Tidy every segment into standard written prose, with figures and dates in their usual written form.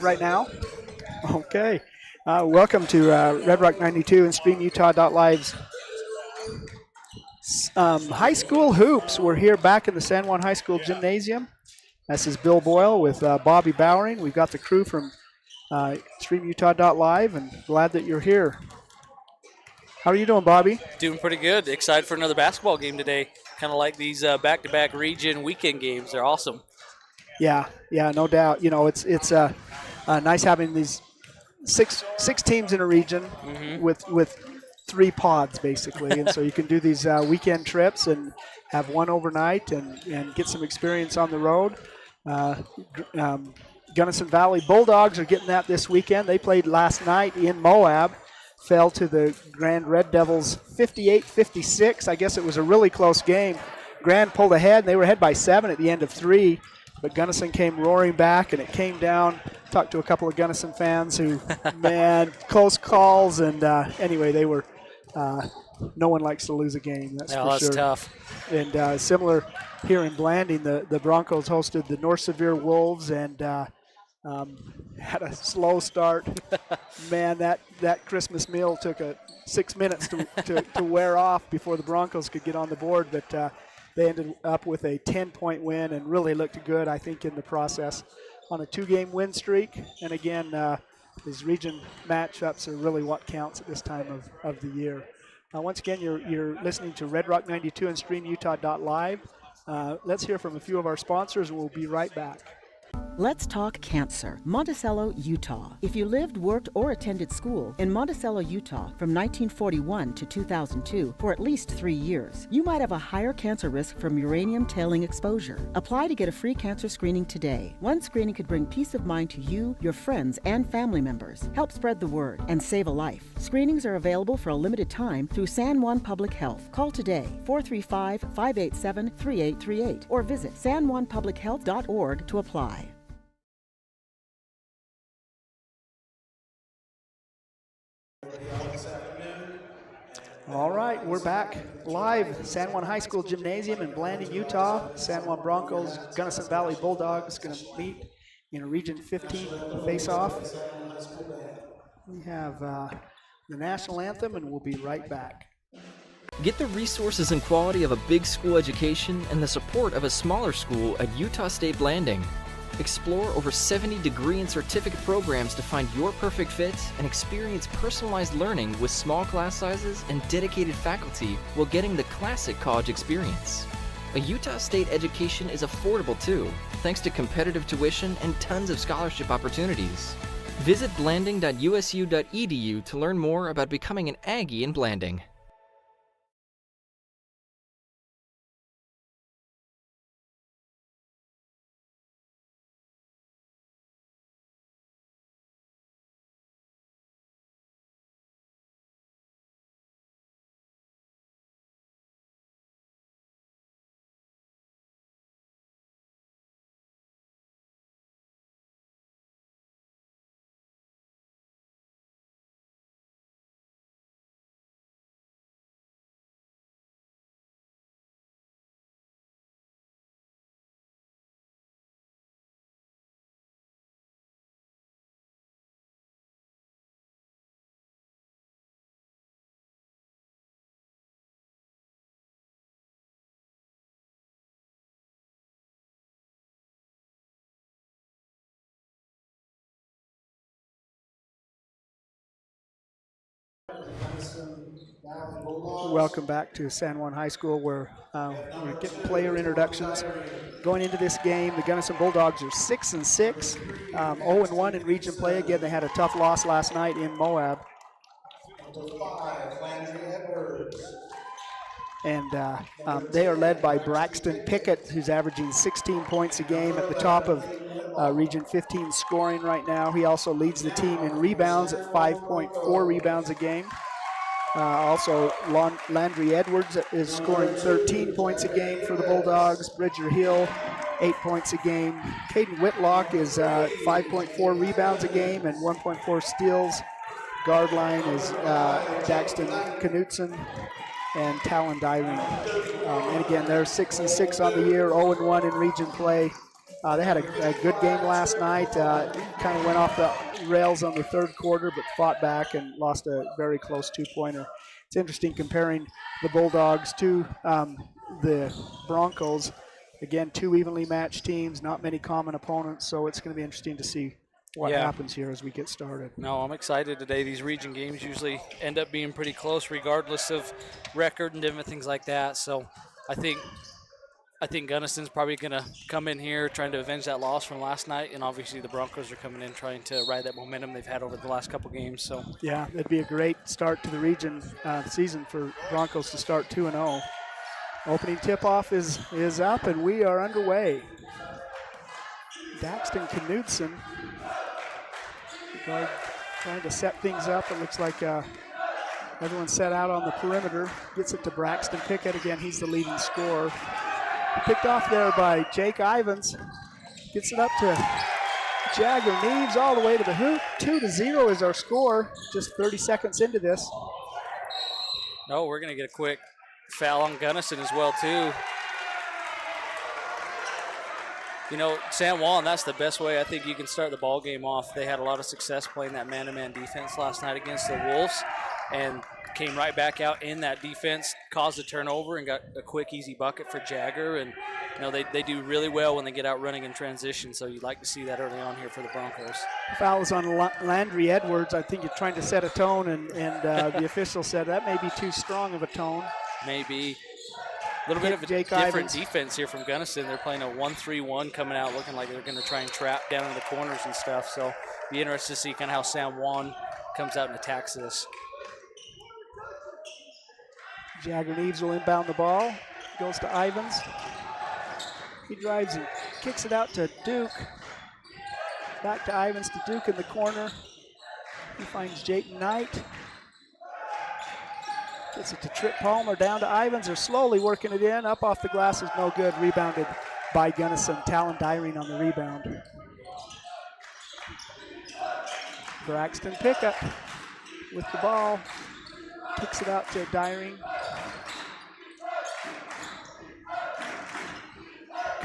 Right now? Okay. Welcome to Red Rock 92 and StreamUtah.Live's high school hoops. We're here back in the San Juan High School Gymnasium. This is Bill Boyle with Bobby Bowering. We've got the crew from StreamUtah.Live, and glad that you're here. How are you doing, Bobby? Doing pretty good. Excited for another basketball game today. Kind of like these back-to-back region weekend games. They're awesome. Yeah, no doubt. You know, it's nice having these six teams in a region with 3 pods basically, and so you can do these weekend trips and have one overnight and get some experience on the road. Gunnison Valley Bulldogs are getting that this weekend. They played last night in Moab, fell to the Grand Red Devils 58-56. I guess it was a really close game. Grand pulled ahead. They were ahead by 7 at the end of 3. But Gunnison came roaring back, and it came down. Talked to a couple of Gunnison fans who, man, close calls. And anyway, they were no one likes to lose a game, that's for that's sure. Tough. And similar here in Blanding, the Broncos hosted the North Sevier Wolves and had a slow start. Man, that Christmas meal took 6 minutes to wear off before the Broncos could get on the board. But they ended up with a 10-point win and really looked good, I think, in the process on a 2-game win streak. And again, these region matchups are really what counts at this time of the year. Once again, you're listening to Red Rock 92 and StreamUtah.Live. Let's hear from a few of our sponsors, and we'll be right back. Let's talk cancer. Monticello, Utah. If you lived, worked, or attended school in Monticello, Utah from 1941 to 2002 for at least 3 years, you might have a higher cancer risk from uranium tailing exposure. Apply to get a free cancer screening today. One screening could bring peace of mind to you, your friends, and family members, help spread the word, and save a life. Screenings are available for a limited time through San Juan Public Health. Call today, 435-587-3838, or visit sanjuanpublichealth.org to apply. All right, we're back live, San Juan High School Gymnasium in Blanding, Utah. San Juan Broncos, Gunnison Valley Bulldogs going to meet in a Region 15 face-off. We have the national anthem, and we'll be right back. Get the resources and quality of a big school education and the support of a smaller school at Utah State Blanding. Explore over 70 degree and certificate programs to find your perfect fit and experience personalized learning with small class sizes and dedicated faculty while getting the classic college experience. A Utah State education is affordable too, thanks to competitive tuition and tons of scholarship opportunities. Visit blanding.usu.edu to learn more about becoming an Aggie in Blanding. Welcome back to San Juan High School, where we're getting player introductions. Going into this game, the Gunnison Bulldogs are 6-6, 0-1 in region play. Again, they had a tough loss last night in Moab. And they are led by Braxton Pickett, who's averaging 16 points a game at the top of Region 15 scoring right now. He also leads the team in rebounds at 5.4 rebounds a game. Also, Landry Edwards is scoring 13 points a game for the Bulldogs. Bridger Hill, 8 points a game. Caden Whitlock is 5.4 rebounds a game and 1.4 steals. Guard line is Daxton Knutson and Talon Dyring. And again, they're 6-6 on the year, 0-1 in region play. They had a good game last night. Kind of went off the rails on the third quarter, but fought back and lost a very close 2-pointer. It's interesting comparing the Bulldogs to the Broncos. Again, 2 evenly matched teams, not many common opponents, so it's going to be interesting to see what happens here as we get started. No, I'm excited today. These region games usually end up being pretty close regardless of record and different things like that. So I think Gunnison's probably going to come in here trying to avenge that loss from last night, and obviously the Broncos are coming in trying to ride that momentum they've had over the last couple games. So yeah, it'd be a great start to the region season for Broncos to start 2-0. Opening tip-off is up, and we are underway. Daxton Knudsen, guard, trying to set things up. It looks like everyone's set out on the perimeter. Gets it to Braxton Pickett again. He's the leading scorer. Picked off there by Jake Ivans. Gets it up to Jagger Neves all the way to the hoop. 2-0 is our score. Just 30 seconds into this. no, we're going to get a quick foul on Gunnison as well, too. You know, San Juan, that's the best way I think you can start the ball game off. They had a lot of success playing that man-to-man defense last night against the Wolves and came right back out in that defense, caused a turnover and got a quick, easy bucket for Jagger. And, you know, they do really well when they get out running in transition, so you'd like to see that early on here for the Broncos. Foul is on Landry Edwards. I think you're trying to set a tone, and the official said that may be too strong of a tone. Maybe. A little bit of a different defense here from Gunnison. They're playing a 1-3-1 coming out, looking like they're going to try and trap down in the corners and stuff. So be interested to see kind of how San Juan comes out and attacks this. Jagger Neves will inbound the ball. Goes to Ivans. He drives and kicks it out to Duke. Back to Ivans to Duke in the corner. He finds Jake Knight. Gets it to Trip Palmer, down to Ivans. They're slowly working it in. Up off the glass is no good. Rebounded by Gunnison. Talon Dyring on the rebound. Braxton Pickett with the ball. Kicks it out to Dyring.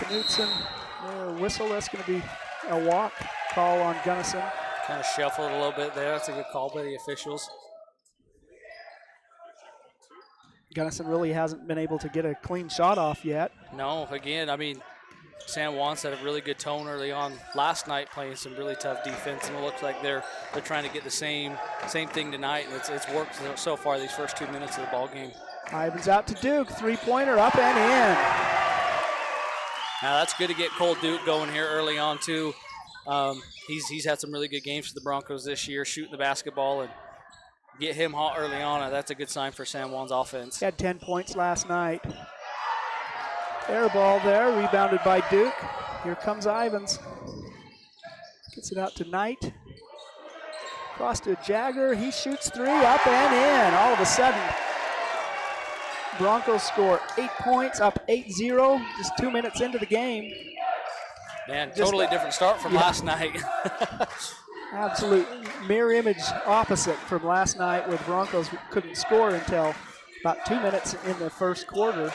Knudsen, whistle. That's going to be a walk call on Gunnison. Kind of shuffled a little bit there. That's a good call by the officials. Gunnison really hasn't been able to get a clean shot off yet. No, again, I mean, San Juan set a really good tone early on last night, playing some really tough defense, and it looks like they're trying to get the same thing tonight, and it's worked so far these first 2 minutes of the ball game. Ivans out to Duke, 3-pointer up and in. Now that's good to get Cole Duke going here early on too. He's had some really good games for the Broncos this year, shooting the basketball, and get him hot early on. That's a good sign for San Juan's offense. He had 10 points last night. Air ball there, rebounded by Duke. Here comes Ivans. Gets it out to Knight. Cross to Jagger. He shoots 3, up and in. All of a sudden, Broncos score 8 points, up 8-0, just 2 minutes into the game. Man, totally different start from last night. Absolute mirror image opposite from last night, where the Broncos couldn't score until about 2 minutes in the first quarter.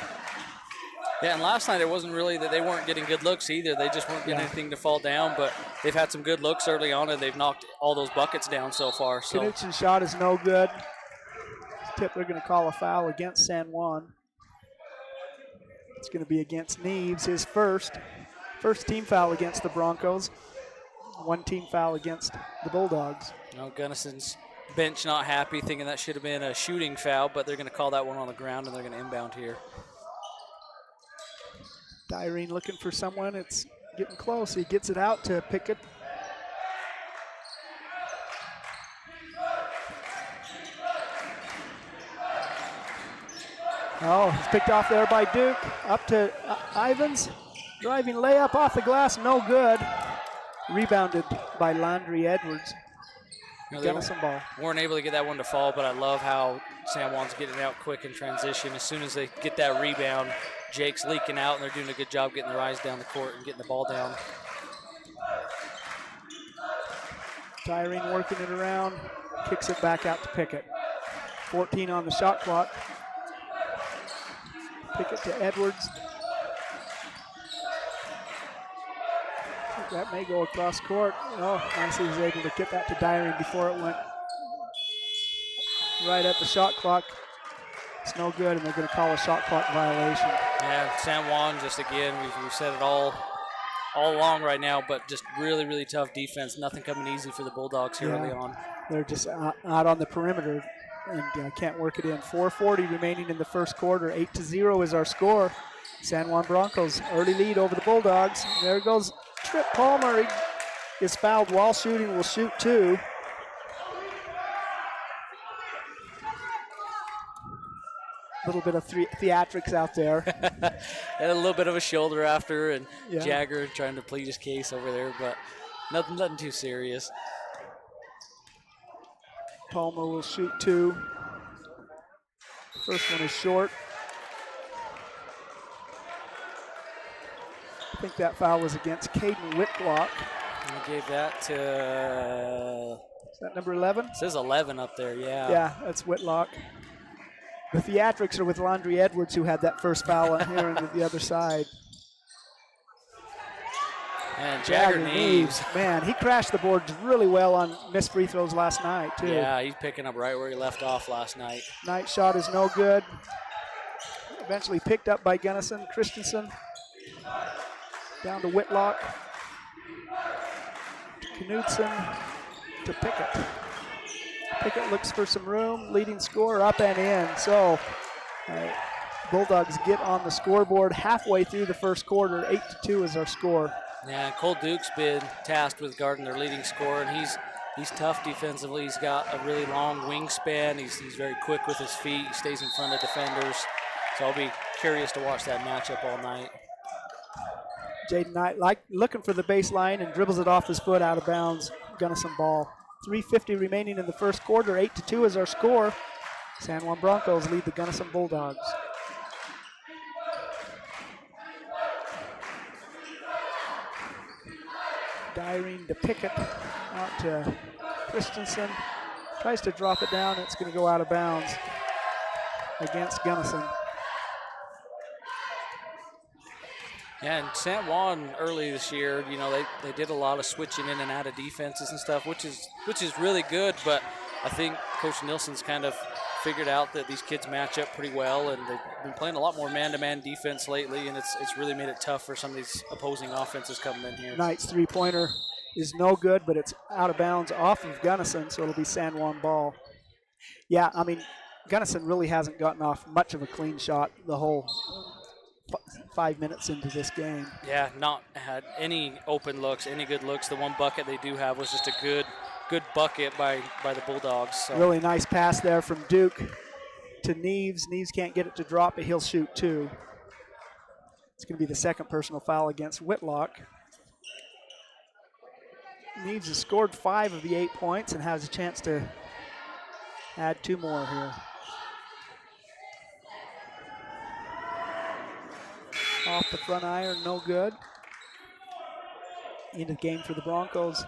Yeah, and last night it wasn't really that they weren't getting good looks either. They just weren't getting anything to fall down, but they've had some good looks early on, and they've knocked all those buckets down so far. So Knudsen's shot is no good. Tip, they're going to call a foul against San Juan. It's going to be against Neves, his first team foul against the Broncos. 1 team foul against the Bulldogs. No, Gunnison's bench not happy, thinking that should have been a shooting foul, but they're going to call that one on the ground, and they're going to inbound here. Dyrene looking for someone. It's getting close. He gets it out to Pickett. Oh, it's picked off there by Duke. Up to Ivans. Driving layup off the glass, no good. Rebounded by Landry Edwards. Gunnison ball. Weren't able to get that one to fall, but I love how San Juan's getting it out quick in transition. As soon as they get that rebound, Jake's leaking out, and they're doing a good job getting their eyes down the court and getting the ball down. Dyrene working it around, kicks it back out to Pickett. 14 on the shot clock. Pickett to Edwards. That may go across court. Oh, nicely was able to get that to Dyring before it went right at the shot clock. It's no good, and they're going to call a shot clock violation. Yeah, San Juan just again, we've said it all along right now, but just really, really tough defense. Nothing coming easy for the Bulldogs here early on. They're just out on the perimeter and can't work it in. 4:40 remaining in the first quarter. 8-0 is our score. San Juan Broncos early lead over the Bulldogs. There goes Trip Palmer. He is fouled while shooting. Will shoot 2. A little bit of theatrics out there. And a little bit of a shoulder after, and Yeah. Jagger trying to plead his case over there, but nothing too serious. Palmer will shoot 2. First one is short. I think that foul was against Caden Whitlock. And I gave that to, Is that number 11? it says 11 up there, yeah. Yeah, that's Whitlock. The theatrics are with Laundry Edwards, who had that first foul on here on the other side. And Jagger Neves. Man, he crashed the boards really well on missed free throws last night, too. Yeah, he's picking up right where he left off last night. Night shot is no good. Eventually picked up by Gunnison. Christensen down to Whitlock. To Knudsen. To Pickett. Pickett looks for some room. Leading scorer up and in. So Bulldogs get on the scoreboard halfway through the first quarter. 8-2 is our score. Yeah, Cole Duke's been tasked with guarding their leading scorer, and he's tough defensively. He's got a really long wingspan. He's very quick with his feet. He stays in front of defenders. So I'll be curious to watch that matchup all night. Jaden Knight looking for the baseline and dribbles it off his foot out of bounds. Gunnison ball. 3:50 remaining in the first quarter. 8-2 is our score. San Juan Broncos lead the Gunnison Bulldogs. Dyring to Pickett, out to Christensen. Tries to drop it down. It's going to go out of bounds against Gunnison. Yeah, and San Juan early this year, you know, they did a lot of switching in and out of defenses and stuff, which is really good. But I think Coach Nilsson's kind of figured out that these kids match up pretty well, and they've been playing a lot more man-to-man defense lately, and it's really made it tough for some of these opposing offenses coming in here. Knight's three-pointer is no good, but it's out of bounds off of Gunnison, so it'll be San Juan ball. Yeah, I mean, Gunnison really hasn't gotten off much of a clean shot the whole 5 minutes into this game. Yeah, not had any open looks, any good looks. The one bucket they do have was just a good bucket by the Bulldogs. So. Really nice pass there from Duke to Neves. Neves can't get it to drop, but he'll shoot 2. It's going to be the second personal foul against Whitlock. Neves has scored 5 of the 8 points and has a chance to add 2 more here. Off the front iron, no good. Into the game for the Broncos,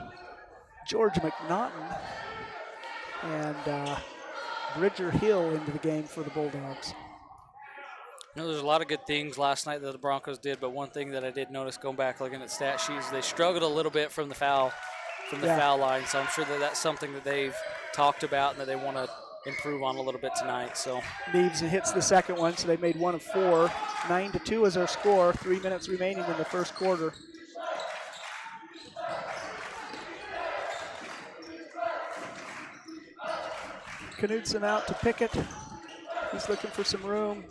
George McNaughton and Bridger Hill into the game for the Bulldogs. You know, there's a lot of good things last night that the Broncos did, but one thing that I did notice going back looking at stat sheets, they struggled a little bit from the foul line. So I'm sure that that's something that they've talked about and that they want to improve on a little bit tonight. So Neves hits the second one, so they made 1 of 4. 9-2 is our score. 3 minutes remaining in the first quarter. Knudsen out to Pickett. He's looking for some room.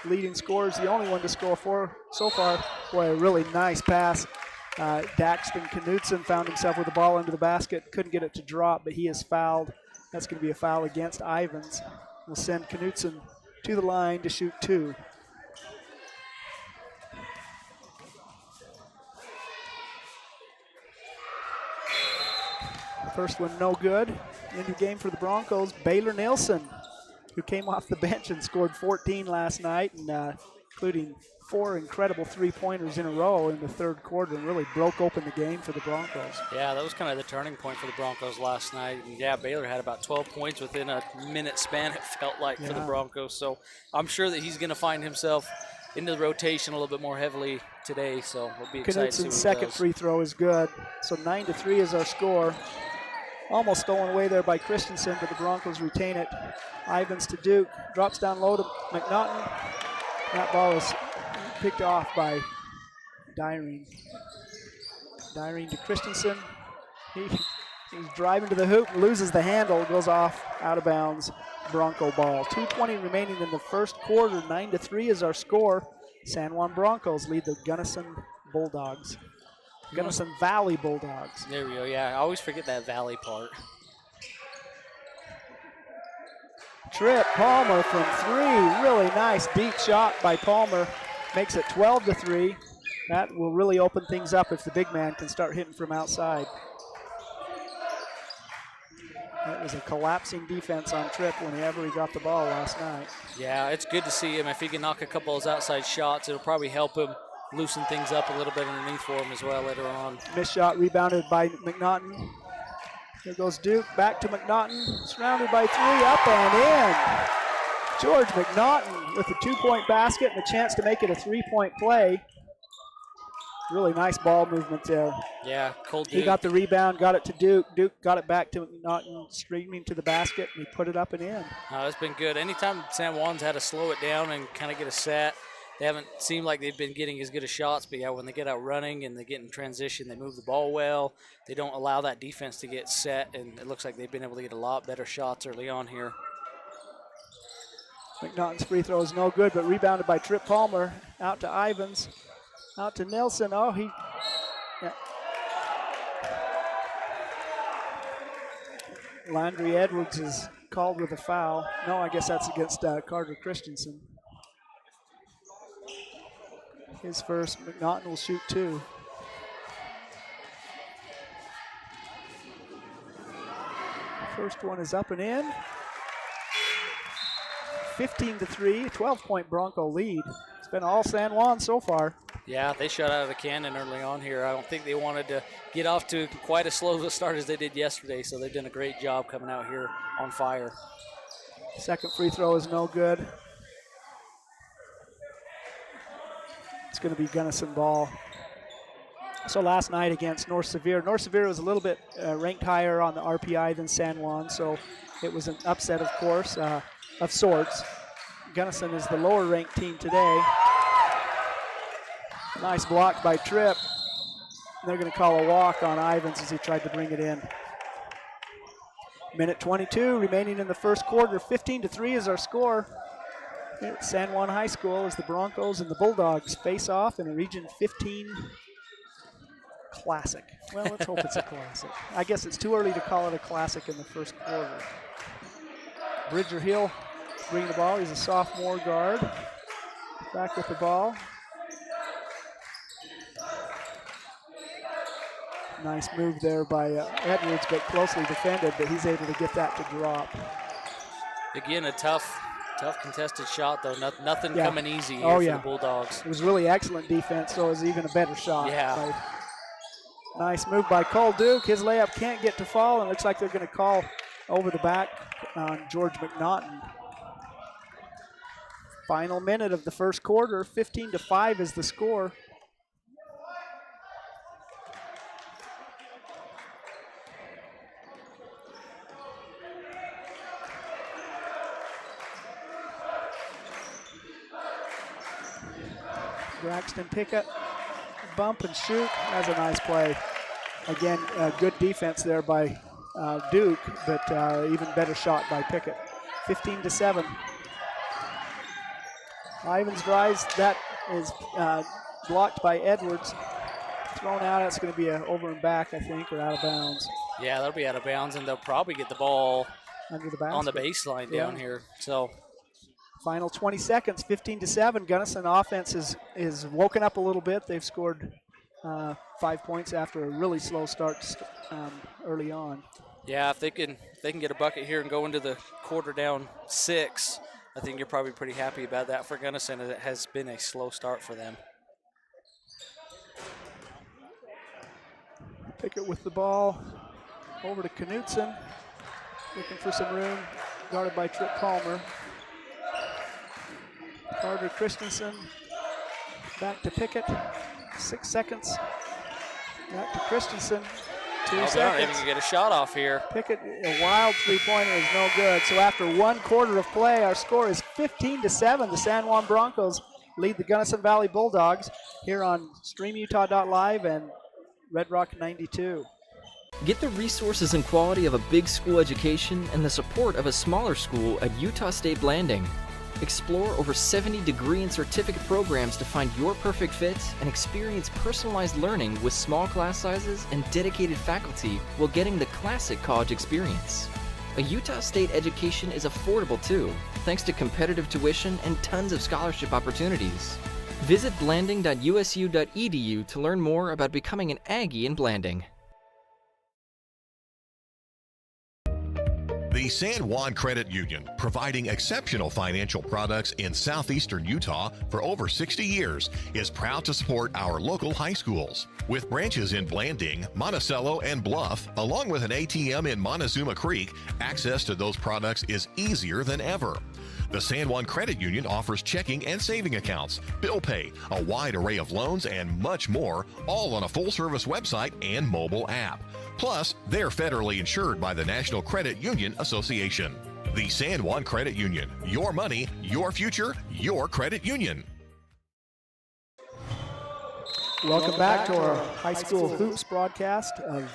Leading scorer is the only one to score for so far. Boy, a really nice pass. Daxton Knudsen found himself with the ball under the basket. Couldn't get it to drop, but he is fouled. That's going to be a foul against Ivins. We'll send Knudsen to the line to shoot 2. First one no good. Into the game for the Broncos, Baylor Nilsson, who came off the bench and scored 14 last night, and including 4 incredible 3-pointers in a row in the third quarter, and really broke open the game for the Broncos. Yeah, that was kind of the turning point for the Broncos last night. And yeah, Baylor had about 12 points within a minute span, it felt like, for the Broncos. So I'm sure that he's going to find himself into the rotation a little bit more heavily today, so we'll be excited to see what Knutson's he second does. free throw is good. So 9-3 is our score. Almost stolen away there by Christensen, but the Broncos retain it. Ivins to Duke, drops down low to McNaughton. That ball is picked off by Dyrene. Dyrene to Christensen. He's driving to the hoop, loses the handle, goes off out of bounds. Bronco ball. 2:20 remaining in the first quarter. 9-3 is our score. San Juan Broncos lead the Gunnison Bulldogs. Gunnison Valley Bulldogs. There we go. Yeah, I always forget that Valley part. Trip Palmer from 3. Really nice deep shot by Palmer. Makes it 12-3. That will really open things up if the big man can start hitting from outside. That was a collapsing defense on Tripp whenever he got the ball last night. Yeah, it's good to see him. If he can knock a couple of those outside shots, it'll probably help him loosen things up a little bit underneath for him as well later on. Missed shot rebounded by McNaughton. Here goes Duke, back to McNaughton, surrounded by 3, up and in. George McNaughton with a 2-point basket and a chance to make it a 3-point play. Really nice ball movement there. Yeah, Cole Duke. He got the rebound, got it to Duke. Duke got it back to McNaughton, streaming to the basket, and he put it up and in. It's been good. Anytime San Juan's had to slow it down and kind of get a set, they haven't seemed like they've been getting as good as shots, but yeah, when they get out running and they get in transition, they move the ball well. They don't allow that defense to get set, and it looks like they've been able to get a lot better shots early on here. McNaughton's free throw is no good, but rebounded by Trip Palmer. Out to Ivins, out to Nelson. Oh, yeah. Landry Edwards is called with a foul. No, I guess that's against Carter Christensen. His first. McNaughton will shoot 2. First one is up and in. 15-3, 12-point Bronco lead. It's been all San Juan so far. Yeah, they shot out of the cannon early on here. I don't think they wanted to get off to quite as slow a start as they did yesterday, so they've done a great job coming out here on fire. Second free throw is no good. It's going to be Gunnison ball. So last night against North Severe was a little bit ranked higher on the RPI than San Juan, so it was an upset, of course, of sorts. Gunnison is the lower ranked team today. Nice block by Tripp. They're going to call a walk on Ivins as he tried to bring it in. Minute 22 remaining in the first quarter. 15-3 is our score. Here at San Juan High School as the Broncos and the Bulldogs face off in a Region 15 classic. Well, let's hope it's a classic. I guess it's too early to call it a classic in the first quarter. Bridger Hill bringing the ball. He's a sophomore guard. Back with the ball. Nice move there by Edwards, but closely defended, but he's able to get that to drop. Again, a tough contested shot, though. Nothing coming easy here for the Bulldogs. It was really excellent defense, so it was even a better shot. Yeah. Nice move by Cole Duke. His layup can't get to fall, and it looks like they're going to call over the back on George McNaughton. Final minute of the first quarter. 15-5 is the score. Braxton Pickett, bump and shoot. That's a nice play. Again, good defense there by Duke, but even better shot by Pickett. 15-7. Ivins drives. That is blocked by Edwards. Thrown out. That's going to be over and back, I think, or out of bounds. Yeah, that'll be out of bounds, and they'll probably get the ball under the basket on the baseline down here. So. Final 20 seconds, 15-7. Gunnison offense is woken up a little bit. They've scored 5 points after a really slow start early on. Yeah, if they can get a bucket here and go into the quarter down 6, I think you're probably pretty happy about that for Gunnison. It has been a slow start for them. Pickett with the ball over to Knutson, looking for some room, guarded by Trip Palmer. Carter Christensen Back to Pickett. 6 seconds. Back to Christensen. 2 They're not seconds. even going to get a shot off here. Pickett, a wild three-pointer is no good. So after 1 quarter of play, our score is 15-7. The San Juan Broncos lead the Gunnison Valley Bulldogs here on StreamUtah.Live and Red Rock 92. Get the resources and quality of a big school education and the support of a smaller school at Utah State Blanding. Explore over 70 degree and certificate programs to find your perfect fit and experience personalized learning with small class sizes and dedicated faculty while getting the classic college experience. A Utah State education is affordable too, thanks to competitive tuition and tons of scholarship opportunities. Visit blanding.usu.edu to learn more about becoming an Aggie in Blanding. The San Juan Credit Union, providing exceptional financial products in southeastern Utah for over 60 years, is proud to support our local high schools. With branches in Blanding, Monticello, and Bluff, along with an ATM in Montezuma Creek, access to those products is easier than ever. The San Juan Credit Union offers checking and saving accounts, bill pay, a wide array of loans, and much more, all on a full-service website and mobile app. Plus, they're federally insured by the National Credit Union Association. The San Juan Credit Union. Your money, your future, your credit union. Welcome back to our high school hoops broadcast of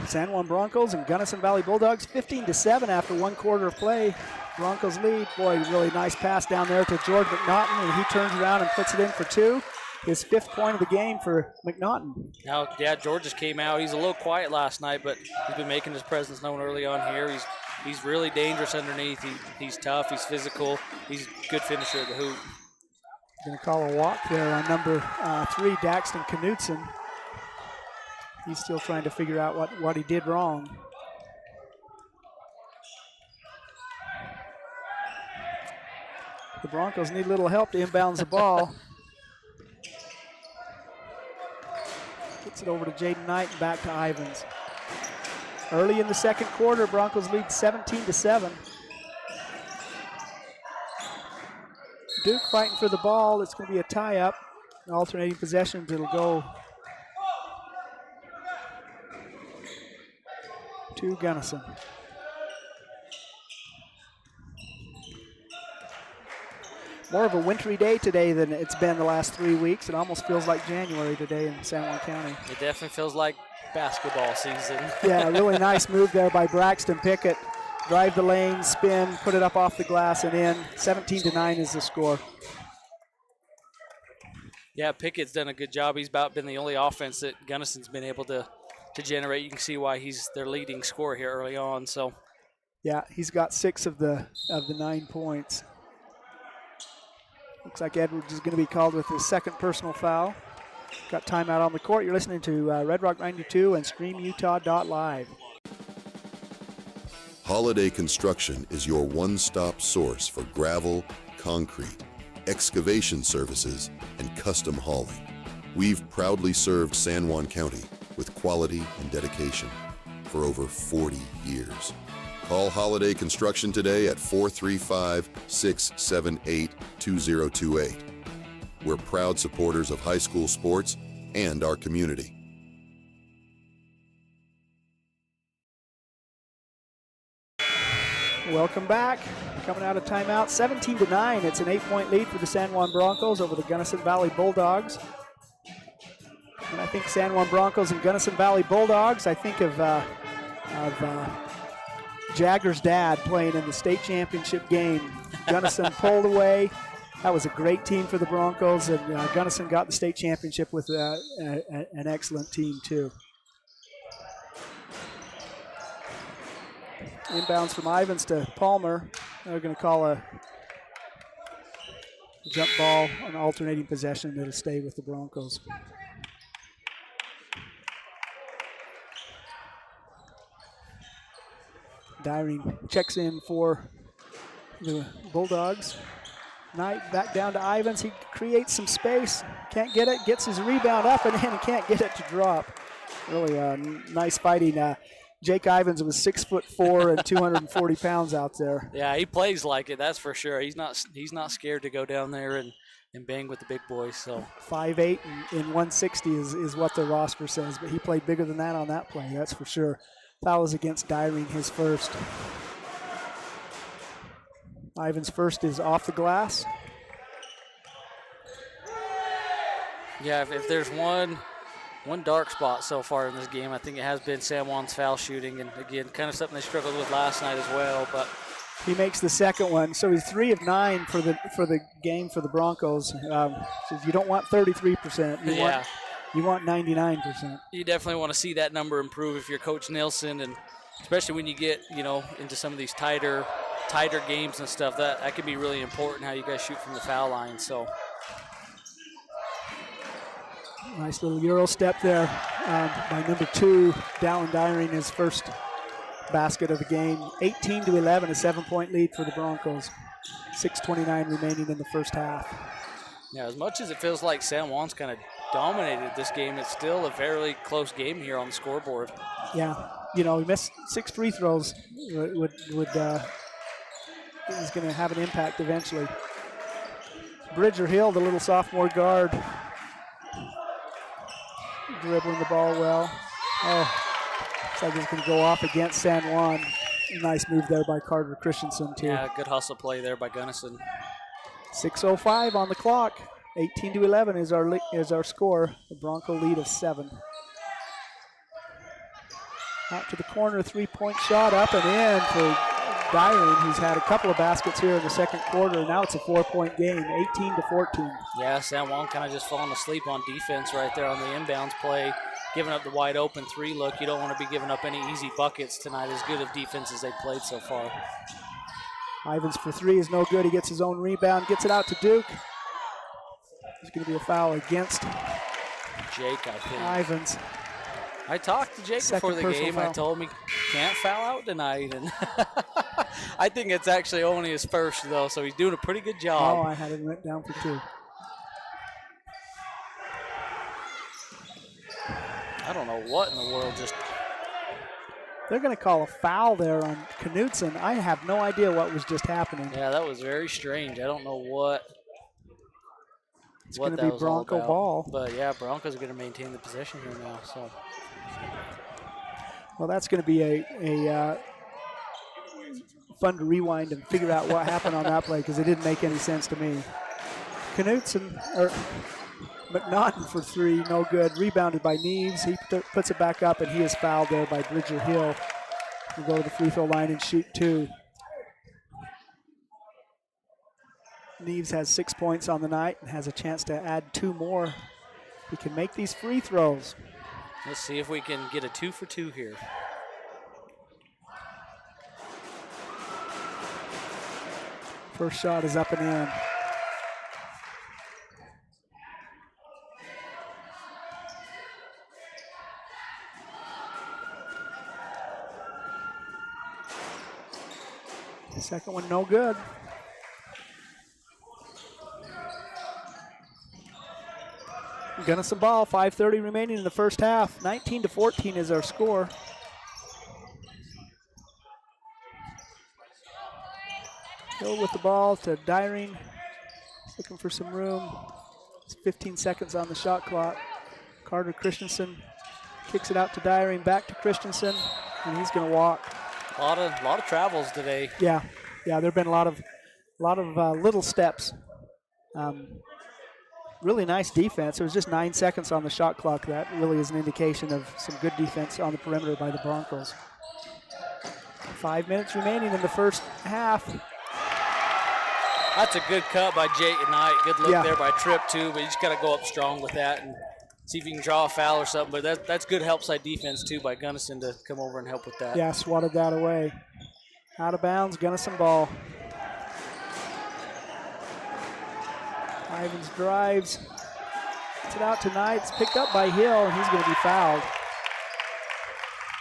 San Juan Broncos and Gunnison Valley Bulldogs. 15-7 after 1 quarter of play. Broncos lead. Boy, really nice pass down there to George McNaughton, and he turns around and puts it in for 2. His 5th point of the game for McNaughton. Now, yeah, George just came out. He's a little quiet last night, but he's been making his presence known early on here. He's really dangerous underneath. He's tough. He's physical. He's a good finisher at the hoop. Going to call a walk there on number 3, Daxton Knudsen. He's still trying to figure out what he did wrong. The Broncos need a little help to inbounds the ball. Gets it over to Jaden Knight and back to Ivins. Early in the second quarter, Broncos lead 17-7. Duke fighting for the ball. It's going to be a tie-up. Alternating possessions, it'll go to Gunnison. More of a wintry day today than it's been the last 3 weeks. It almost feels like January today in San Juan County. It definitely feels like basketball season. Yeah, a really nice move there by Braxton Pickett. Drive the lane, spin, put it up off the glass and in. 17-9 is the score. Yeah, Pickett's done a good job. He's about been the only offense that Gunnison's been able to generate. You can see why he's their leading scorer here early on. So, yeah, he's got 6 of the 9 points. Looks like Edwards is going to be called with his 2nd personal foul. Got timeout on the court. You're listening to Red Rock 92 and StreamUtah.Live. Holiday Construction is your one-stop source for gravel, concrete, excavation services, and custom hauling. We've proudly served San Juan County with quality and dedication for over 40 years. Call Holiday Construction today at 435-678-2028. We're proud supporters of high school sports and our community. Welcome back. Coming out of timeout, 17-9. It's an 8-point lead for the San Juan Broncos over the Gunnison Valley Bulldogs. When I think San Juan Broncos and Gunnison Valley Bulldogs, I think of Jagger's dad playing in the state championship game. Gunnison pulled away. That was a great team for the Broncos, and Gunnison got the state championship with an excellent team too. Inbounds from Ivins to Palmer. They're going to call a jump ball, an alternating possession that'll stay with the Broncos. Dyring checks in for the Bulldogs. Knight back down to Ivins. He creates some space. Can't get it. Gets his rebound up and in and can't get it to drop. Really nice fighting. Jake Ivins was 6'4" and 240 pounds out there. Yeah, he plays like it. That's for sure. He's not scared to go down there and and bang with the big boys. So 5'8" and 160 is what the roster says, but he played bigger than that on that play, that's for sure. Foul is against Dyrene, his first. Ivan's first is off the glass. yeah, if there's one dark spot so far in this game, I think it has been San Juan's foul shooting, and again, kind of something they struggled with last night as well. But He makes the second one, so he's 3 of 9 for the game for the Broncos. So you don't want 33%. You want 99%. You definitely want to see that number improve if you're Coach Nilsson, and especially when you get into some of these tighter games and stuff. That can be really important how you guys shoot from the foul line. So Nice little Euro step there by number 2, Dallin Dyrene, his first basket of the game. 18-11, a 7-point lead for the Broncos. 6:29 remaining in the first half. yeah, as much as it feels like San Juan's kind of dominated this game, it's still a fairly close game here on the scoreboard. Yeah, he missed 6 free throws. Is going to have an impact eventually. Bridger Hill, the little sophomore guard, dribbling the ball well. Oh, looks like it's going to go off against San Juan. Nice move there by Carter Christensen, too. Yeah, good hustle play there by Gunnison. 6:05 on the clock. 18-11 is our score. The Bronco lead of 7. Out to the corner, 3-point shot up and in for Dyrene, who's had a couple of baskets here in the second quarter. Now it's a 4-point game, 18-14. Yeah, San Juan kind of just falling asleep on defense right there on the inbounds play, giving up the wide open 3 look. You don't want to be giving up any easy buckets tonight, as good of defense as they played so far. Ivans for 3 is no good. He gets his own rebound, gets it out to Duke. There's going to be a foul against Jake, I think. Ivans. I talked to Jake Second before the personal game. foul. I told him he can't foul out tonight, and I think it's actually only his first, though, so he's doing a pretty good Oh, job. I had it written down for 2. I don't know what in the world just They're going to call a foul there on Knutson. I have no idea what was just happening. Yeah, that was very strange. I don't know what. It's what going to that be was all Bronco about. ball. But yeah, Broncos are going to maintain the possession here now. So Well, that's going to be a fun to rewind and figure out what happened on that play, because it didn't make any sense to me. McNaughton for 3, no good. Rebounded by Neves. He puts it back up, and he is fouled there by Bridger Hill. He'll go to the free throw line and shoot 2. Neves has 6 points on the night and has a chance to add 2 more. He can make these free throws. let's see if we can get a 2 for 2 here. First shot is up and in. Second one, no good. Gunnison ball, 5:30 remaining in the first half. 19-14 is our score. Hill with the ball to Dyrene. Looking for some room. It's 15 seconds on the shot clock. Carter Christensen kicks it out to Dyrene, back to Christensen, and he's going to walk. A lot of travels today. Yeah, there've been a lot of little steps. Really nice defense. It was just 9 seconds on the shot clock. That really is an indication of some good defense on the perimeter by the Broncos. 5 minutes remaining in the first half. That's a good cut by Jake tonight. Good look Yeah. there by Tripp too, but you just got to go up strong with that and see if you can draw a foul or something. But that's good help side defense too by Gunnison to come over and help with that. Yeah, swatted that away. Out of bounds, Gunnison ball. Ivans drives. Gets it out tonight. It's picked up by Hill, and he's going to be fouled.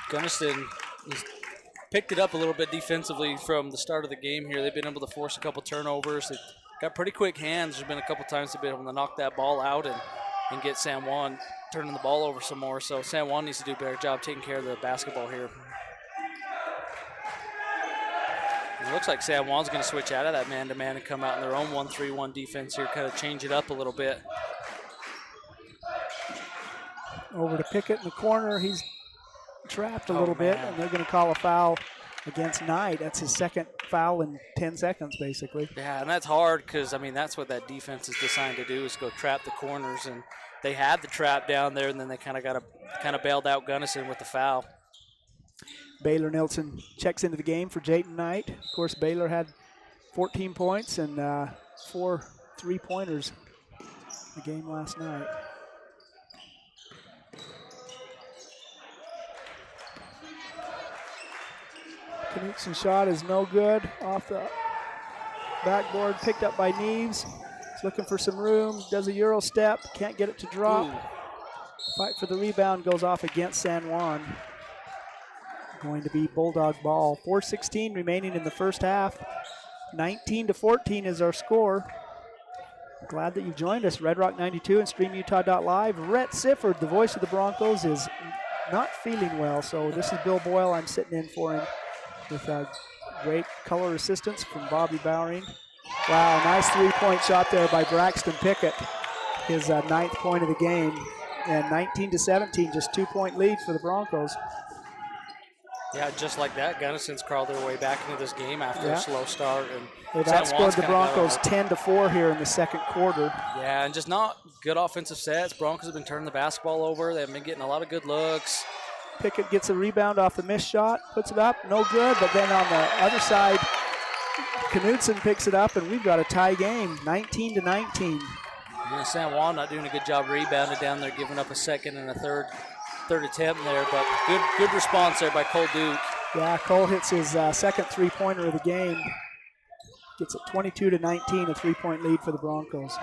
Gunnison has picked it up a little bit defensively from the start of the game here. They've been able to force a couple turnovers. They've got pretty quick hands. There's been a couple times they've been able to knock that ball out and get San Juan turning the ball over some more. So San Juan needs to do a better job taking care of the basketball here. It looks like San Juan's going to switch out of that man-to-man and come out in their own 1-3-1 defense here, kind of change it up a little bit. Over to Pickett in the corner. He's trapped a little bit, and they're going to call a foul against Knight. That's his second foul in 10 seconds, basically. Yeah, and that's hard because, I mean, that's what that defense is designed to do, is go trap the corners. And they had the trap down there, and then they kind of bailed out Gunnison with the foul. Baylor Nilsson checks into the game for Jayton Knight. Of course, Baylor had 14 points and 4 3-pointers in the game last night. Knutson's shot is no good. Off the backboard, picked up by Neves. He's looking for some room, does a Euro step, can't get it to drop. Ooh. Fight for the rebound goes off against San Juan. Going to be Bulldog ball. 4:16 remaining in the first half. 19-14 is our score. Glad that you've joined us. Red Rock 92 and StreamUtah.Live. Rhett Sifford, the voice of the Broncos, is not feeling well, so this is Bill Boyle. I'm sitting in for him with great color assistance from Bobby Bowering. Wow, nice three-point shot there by Braxton Pickett. His 9th point of the game. And 19-17, just 2-point lead for the Broncos. Yeah, just like that, Gunnison's crawled their way back into this game after a slow start. And they've outscored the Broncos 10-4 here in the second quarter. Yeah, and just not good offensive sets. Broncos have been turning the basketball over. They've been getting a lot of good looks. Pickett gets a rebound off the missed shot, puts it up, no good. But then on the other side, Knutson picks it up, and we've got a tie game, 19-19. Yeah, San Juan not doing a good job rebounding down there, giving up a second and a third attempt there, but good response there by Cole Duke. Yeah, Cole hits his second three-pointer of the game. Gets it 22-19, a three-point lead for the Broncos.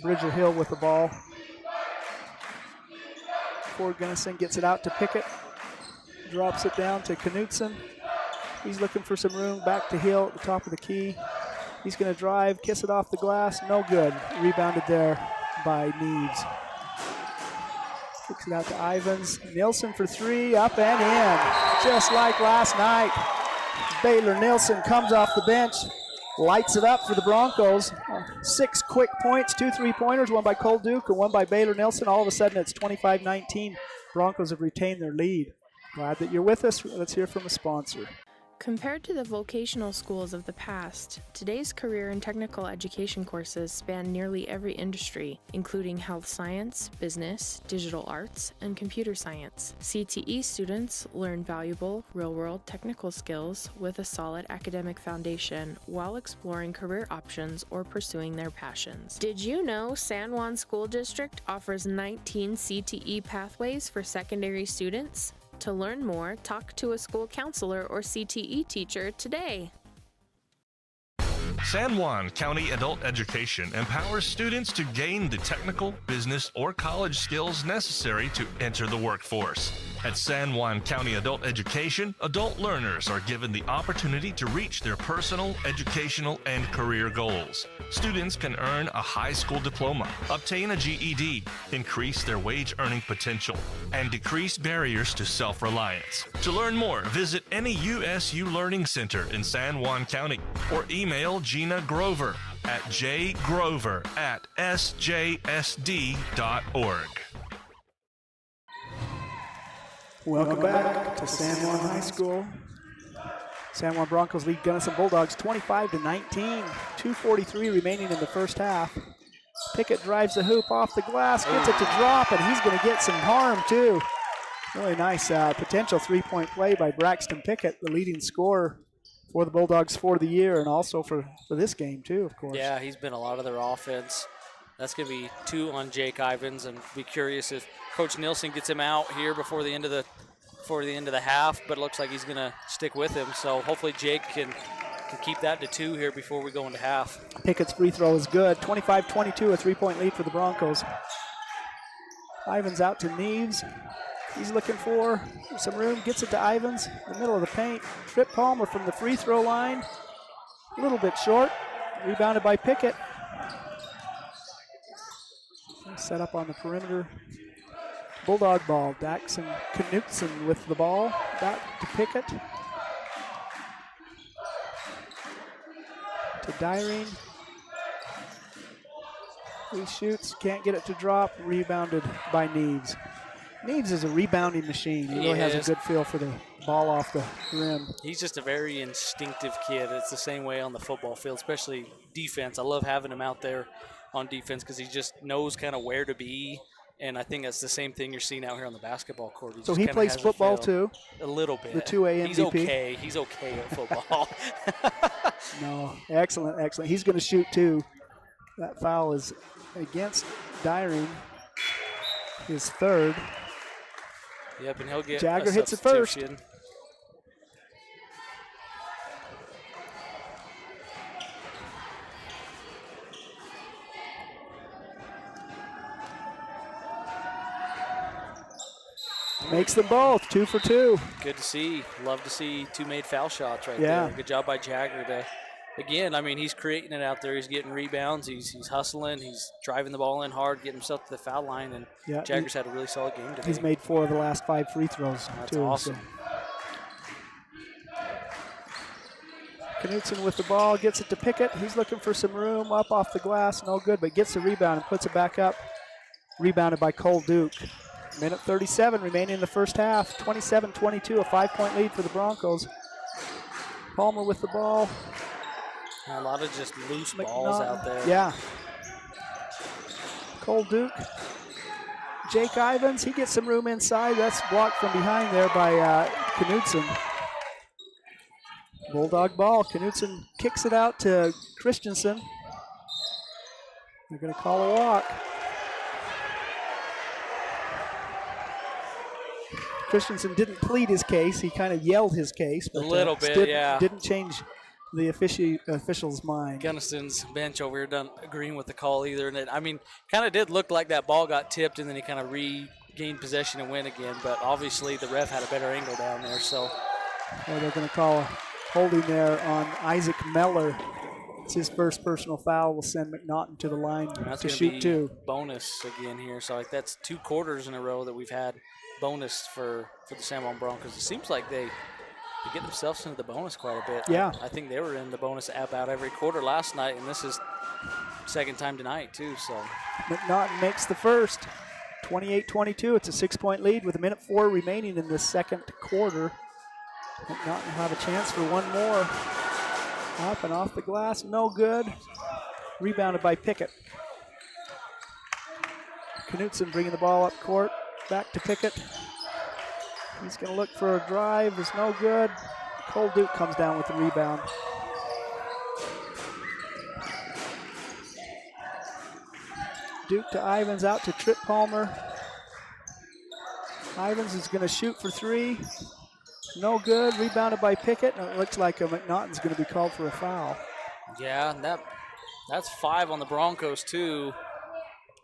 Bridger Hill with the ball. Ford Gunnison gets it out to Pickett. Drops it down to Knutson. He's looking for some room. Back to Hill at the top of the key. He's going to drive, kiss it off the glass. No good. Rebounded there by Neves. Kicks it out to Ivins. Nilsson for three, up and in. Just like last night. Baylor Nilsson comes off the bench, lights it up for the Broncos. 6 quick points, 2 3-pointers, one by Cole Duke and one by Baylor Nilsson. All of a sudden it's 25-19. Broncos have retained their lead. Glad that you're with us. Let's hear from a sponsor. Compared to the vocational schools of the past, today's career and technical education courses span nearly every industry, including health science, business, digital arts, and computer science. CTE students learn valuable, real-world technical skills with a solid academic foundation while exploring career options or pursuing their passions. Did you know San Juan School District offers 19 CTE pathways for secondary students? To learn more, talk to a school counselor or CTE teacher today. San Juan County Adult Education empowers students to gain the technical, business, or college skills necessary to enter the workforce. At San Juan County Adult Education, adult learners are given the opportunity to reach their personal, educational, and career goals. Students can earn a high school diploma, obtain a GED, increase their wage earning potential, and decrease barriers to self-reliance. To learn more, visit any USU Learning Center in San Juan County or email Gina Grover at jgrover@sjsd.org. Welcome back to San Juan High School. San Juan Broncos lead Gunnison Bulldogs 25-19. 2:43 remaining in the first half. Pickett drives the hoop off the glass, gets it to drop, and he's going to get some harm too. Really nice potential three-point play by Braxton Pickett, the leading scorer for the Bulldogs for the year and also for this game too, of course. Yeah, he's been a lot of their offense. That's going to be 2 on Jake Ivins, and be curious if Coach Nilsson gets him out here before the end of the half, but it looks like he's going to stick with him. So hopefully Jake can keep that to 2 here before we go into half. Pickett's free throw is good. 25-22, a three-point lead for the Broncos. Ivins out to Neves. He's looking for some room, gets it to Ivins, in the middle of the paint. Trip Palmer from the free throw line. A little bit short. Rebounded by Pickett. Set up on the perimeter. Bulldog ball. Daxon Knutson with the ball. Back to Pickett. to Dyrene. He shoots, can't get it to drop, rebounded by Neves. Neves is a rebounding machine. He really has a good feel for the ball off the rim. He's just a very instinctive kid. It's the same way on the football field, especially defense. I love having him out there on defense because he just knows kind of where to be. And I think that's the same thing you're seeing out here on the basketball court. So he plays football too? A little bit. The 2A MVP? He's okay. He's okay at football. No, excellent, excellent. He's going to shoot too. That foul is against Dyrene, his third. Yep, and he'll get Jagger a hits it first. substitution. Makes them both, 2 for 2. Good to see. Love to see 2 made foul shots right Yeah. there. Good job by Jagger to, again, I mean, he's creating it out there. He's getting rebounds. He's hustling. He's driving the ball in hard, getting himself to the foul line, and Yeah, Jagger's had a really solid game today. He's made 4 of the last 5 free throws. That's too, awesome. So. Knutson with the ball, gets it to Pickett. He's looking for some room up off the glass. No good, but gets the rebound and puts it back up. Rebounded by Cole Duke. Minute 37 remaining in the first half. 27-22, a 5-point lead for the Broncos. Palmer with the ball. A lot of just loose balls out there. Yeah. Cole Duke. Jake Ivins, he gets some room inside. That's blocked from behind there by Knutson. Bulldog ball. Knutson kicks it out to Christensen. They're going to call a walk. Christensen didn't plead his case. He kind of yelled his case. But, a little bit, yeah. Didn't change the official's mind. Gunnison's bench over here done agreeing with the call either. And it, I mean, kind of did look like that ball got tipped and then he kind of regained possession and went again. But obviously the ref had a better angle down there. So they're going to call a holding there on Isaac Meller. It's his first personal foul. Will send McNaughton to the line to shoot 2. Bonus again here. So like that's 2 quarters in a row that we've had bonus for the San Juan Broncos. It seems like they get themselves into the bonus quite a bit. Yeah. I think they were in the bonus about every quarter last night, and this is second time tonight too. So McNaughton makes the first. 28-22. It's a 6-point lead with 1:04 remaining in the second quarter. McNaughton will have a chance for one more. Up and off the glass, no good. Rebounded by Pickett. Knutson bringing the ball up court. Back to Pickett. He's going to look for a drive. It's no good. Cole Duke comes down with the rebound. Duke to Ivins, out to Trip Palmer. Ivins is going to shoot for 3. No good. Rebounded by Pickett. And it looks like McNaughton's going to be called for a foul. Yeah, that's 5 on the Broncos too.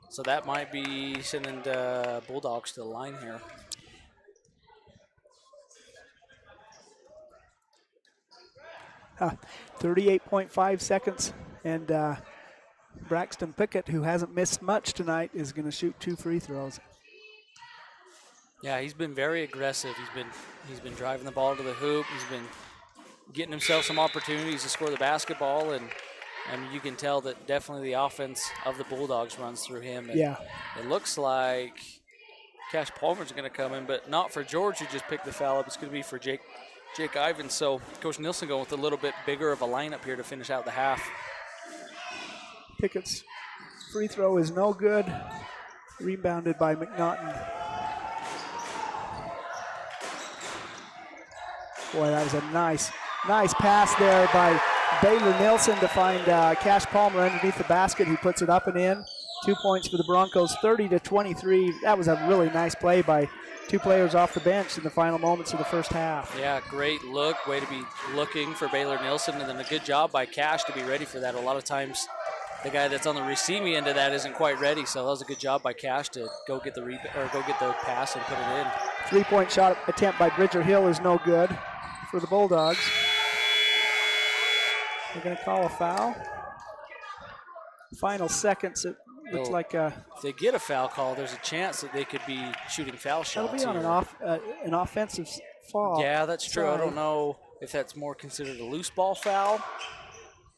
So that might be sending the Bulldogs to the line here. Huh. 38.5 seconds. And Braxton Pickett, who hasn't missed much tonight, is going to shoot 2 free throws. Yeah, he's been very aggressive. He's been driving the ball to the hoop. He's been getting himself some opportunities to score the basketball, and you can tell that definitely the offense of the Bulldogs runs through him. And yeah. It looks like Cash Palmer's going to come in, but not for George, who just picked the foul up. It's going to be for Jake Ivins. So Coach Nielsen going with a little bit bigger of a lineup here to finish out the half. Pickett's free throw is no good. Rebounded by McNaughton. Boy, that was a nice pass there by Baylor Nilsson to find Cash Palmer underneath the basket. He puts it up and in. 2 points for the Broncos, 30-23. That was a really nice play by 2 players off the bench in the final moments of the first half. Yeah, great look. Way to be looking for Baylor Nilsson, and then a good job by Cash to be ready for that. A lot of times the guy that's on the receiving end of that isn't quite ready, so that was a good job by Cash to go get the pass and put it in. 3-point shot attempt by Bridger Hill is no good for the Bulldogs. They're going to call a foul. Final seconds, it looks like if they get a foul call, there's a chance that they could be shooting foul shots. That'll be on an offensive foul. Yeah, that's true. I don't know if that's more considered a loose ball foul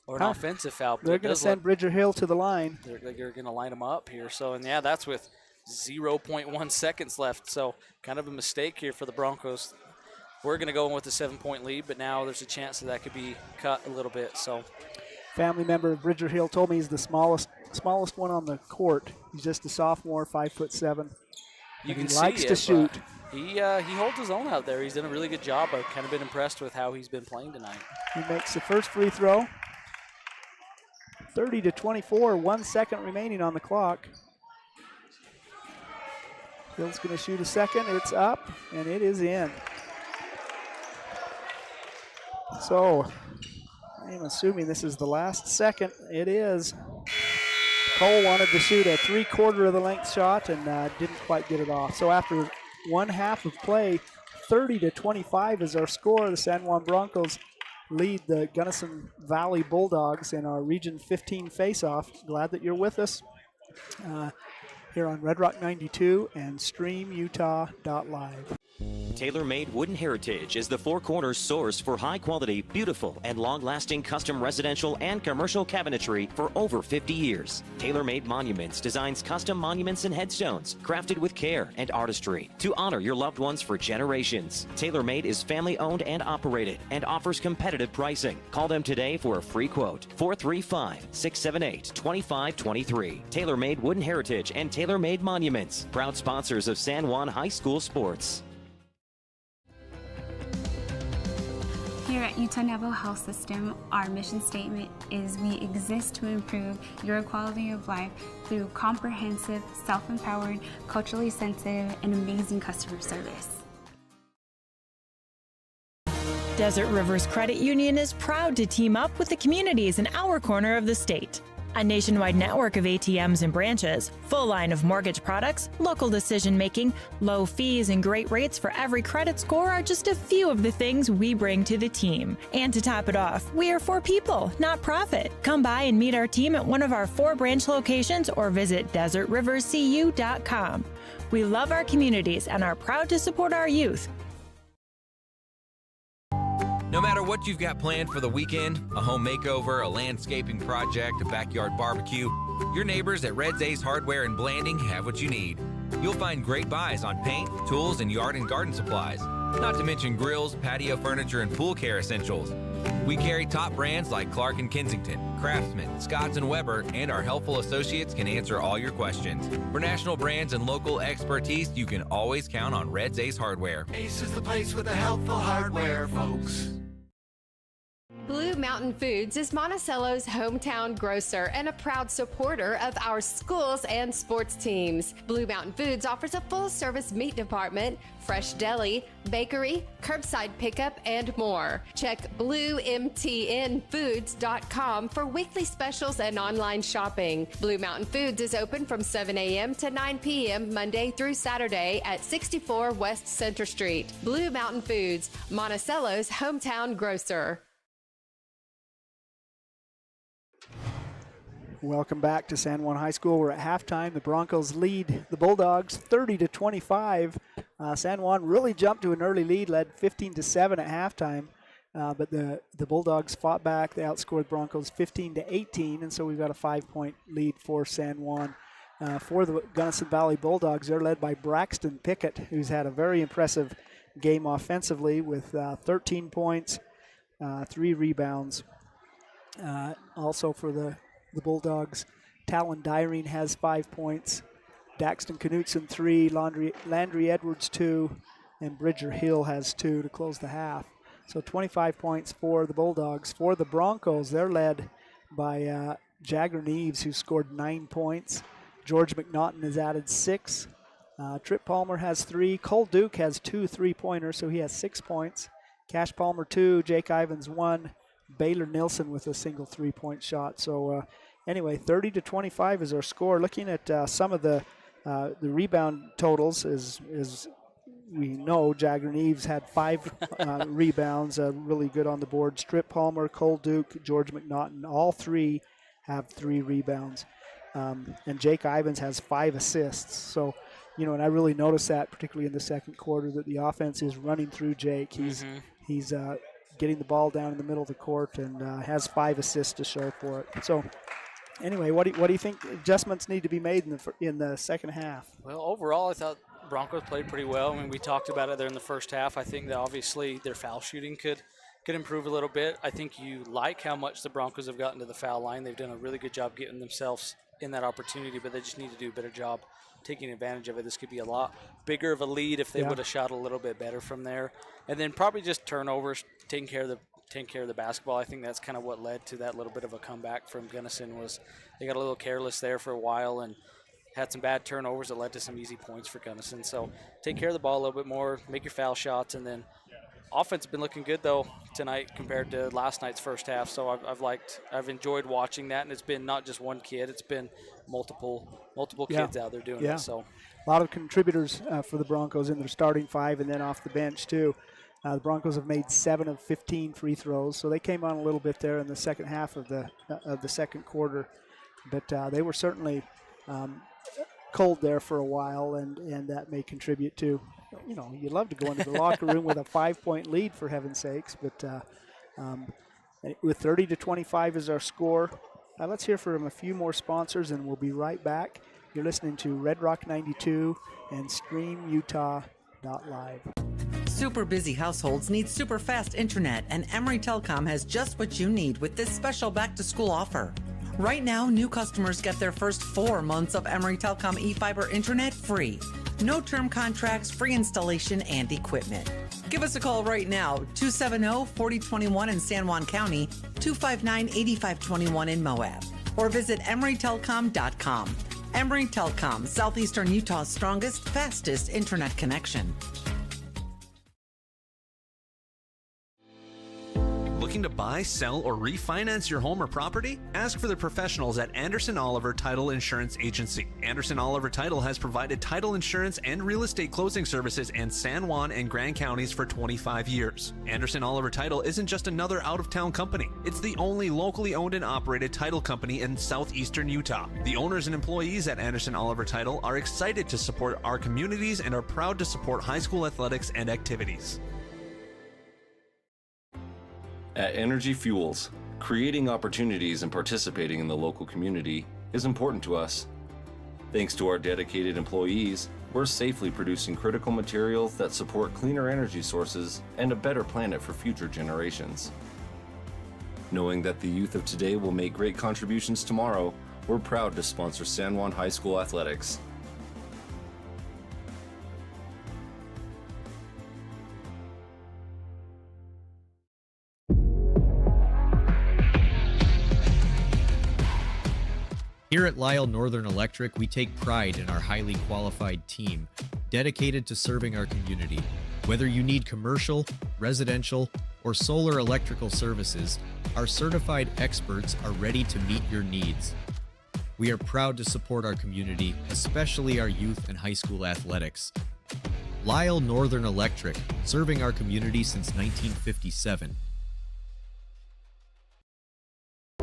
or an offensive foul. But They're going to send Bridger Hill to the line. They're going to line them up here. So, and yeah, that's with 0.1 seconds left. So kind of a mistake here for the Broncos. We're going to go in with a 7-point lead, but now there's a chance that could be cut a little bit. So, family member of Bridger Hill told me he's the smallest one on the court. He's just a sophomore, 5'7". You can he likes to shoot. He holds his own out there. He's done a really good job. I've kind of been impressed with how he's been playing tonight. He makes the first free throw. 30-24, 1 second remaining on the clock. Hill's going to shoot a second. It's up, and it is in. So I am assuming this is the last second. It is. Cole wanted to shoot a 3/4 of the length shot and didn't quite get it off. So after 1 half of play, 30-25 is our score. The San Juan Broncos lead the Gunnison Valley Bulldogs in our Region 15 face-off. Glad that you're with us here on Red Rock 92 and StreamUtah.Live. TaylorMade Wooden Heritage is the Four Corners source for high-quality, beautiful, and long-lasting custom residential and commercial cabinetry for over 50 years. TaylorMade Monuments designs custom monuments and headstones crafted with care and artistry to honor your loved ones for generations. TaylorMade is family-owned and operated and offers competitive pricing. Call them today for a free quote. 435-678-2523. TaylorMade Wooden Heritage and TaylorMade Monuments, proud sponsors of San Juan High School sports. Here at Utah Naval Health System, our mission statement is we exist to improve your quality of life through comprehensive, self-empowered, culturally sensitive, and amazing customer service. Desert Rivers Credit Union is proud to team up with the communities in our corner of the state. A nationwide network of ATMs and branches, full line of mortgage products, local decision-making, low fees, and great rates for every credit score are just a few of the things we bring to the team. And to top it off, we are for people, not profit. Come by and meet our team at one of our 4 branch locations or visit desertriverscu.com. We love our communities and are proud to support our youth. No matter what you've got planned for the weekend, a home makeover, a landscaping project, a backyard barbecue, your neighbors at Red's Ace Hardware in Blanding have what you need. You'll find great buys on paint, tools, and yard and garden supplies, not to mention grills, patio furniture, and pool care essentials. We carry top brands like Clark & Kensington, Craftsman, Scotts & Weber, and our helpful associates can answer all your questions. For national brands and local expertise, you can always count on Red's Ace Hardware. Ace is the place with the helpful hardware, folks. Blue Mountain Foods is Monticello's hometown grocer and a proud supporter of our schools and sports teams. Blue Mountain Foods offers a full-service meat department, fresh deli, bakery, curbside pickup, and more. Check bluemtnfoods.com for weekly specials and online shopping. Blue Mountain Foods is open from 7 a.m. to 9 p.m. Monday through Saturday at 64 West Center Street. Blue Mountain Foods, Monticello's hometown grocer. Welcome back to San Juan High School. We're at halftime. The Broncos lead the Bulldogs 30-25. San Juan really jumped to an early lead, led 15-7 at halftime. But the Bulldogs fought back. They outscored Broncos 15-18, and so we've got a 5-point lead for San Juan. For the Gunnison Valley Bulldogs, they're led by Braxton Pickett, who's had a very impressive game offensively with 13 points, 3 rebounds. Also for the Bulldogs, Talon Dyring has 5 points, Daxton Knutson 3, Landry Edwards 2, and Bridger Hill has 2 to close the half. So 25 points for the Bulldogs. For the Broncos, they're led by Jagger Neves, who scored 9 points. George McNaughton has added 6. Trip Palmer has 3. Cole Duke has 2 3-pointers, so he has 6 points. Cash Palmer 2, Jake Ivins 1. Baylor Nilsson with a single 3-point shot. So anyway, 30-25 is our score. Looking at some of the rebound totals, is we know Jagger Neves had 5 rebounds, really good on the board. Strip Palmer, Cole Duke, George McNaughton, all 3 have 3 rebounds. And Jake Ivins has 5 assists. So, and I really noticed that, particularly in the second quarter, that the offense is running through Jake. He's getting the ball down in the middle of the court, and has 5 assists to show for it. So anyway, what do you think adjustments need to be made in the second half? Well, overall, I thought Broncos played pretty well. I mean, we talked about it there in the first half. I think that obviously their foul shooting could improve a little bit. I think you like how much the Broncos have gotten to the foul line. They've done a really good job getting themselves in that opportunity, but they just need to do a better job taking advantage of it. This could be a lot bigger of a lead if they would have shot a little bit better from there. And then probably just turnovers, taking care of the basketball. I think that's kind of what led to that little bit of a comeback from Gunnison. Was they got a little careless there for a while and had some bad turnovers that led to some easy points for Gunnison. So take care of the ball a little bit more, make your foul shots, and then offense has been looking good though tonight compared to last night's first half. So I've enjoyed watching that, and it's been not just one kid; it's been multiple kids out there doing it. So a lot of contributors for the Broncos in their starting 5 and then off the bench too. The Broncos have made 7 of 15 free throws, so they came on a little bit there in the second half of the second quarter. But they were certainly cold there for a while, and that may contribute to, you love to go into the locker room with a 5-point lead, for heaven's sakes. But with 30-25 is our score. Let's hear from a few more sponsors, and we'll be right back. You're listening to Red Rock 92 and StreamUtah.Live. Super busy households need super fast internet, and Emory Telecom has just what you need with this special back-to-school offer. Right now, new customers get their first 4 months of Emory Telecom eFiber internet free. No term contracts, free installation, and equipment. Give us a call right now, 270-4021 in San Juan County, 259-8521 in Moab, or visit EmoryTelecom.com. Emory Telecom, Southeastern Utah's strongest, fastest internet connection. Looking to buy, sell, or refinance your home or property? Ask for the professionals at Anderson Oliver Title Insurance Agency. Anderson Oliver Title has provided title insurance and real estate closing services in San Juan and Grand counties for 25 years. Anderson Oliver Title isn't just another out-of-town company. It's the only locally owned and operated title company in southeastern Utah. The owners and employees at Anderson Oliver Title are excited to support our communities and are proud to support high school athletics and activities. At Energy Fuels, creating opportunities and participating in the local community is important to us. Thanks to our dedicated employees, we're safely producing critical materials that support cleaner energy sources and a better planet for future generations. Knowing that the youth of today will make great contributions tomorrow, we're proud to sponsor San Juan High School athletics. Here at Lyle Northern Electric, we take pride in our highly qualified team, dedicated to serving our community. Whether you need commercial, residential, or solar electrical services, our certified experts are ready to meet your needs. We are proud to support our community, especially our youth and high school athletics. Lyle Northern Electric, serving our community since 1957.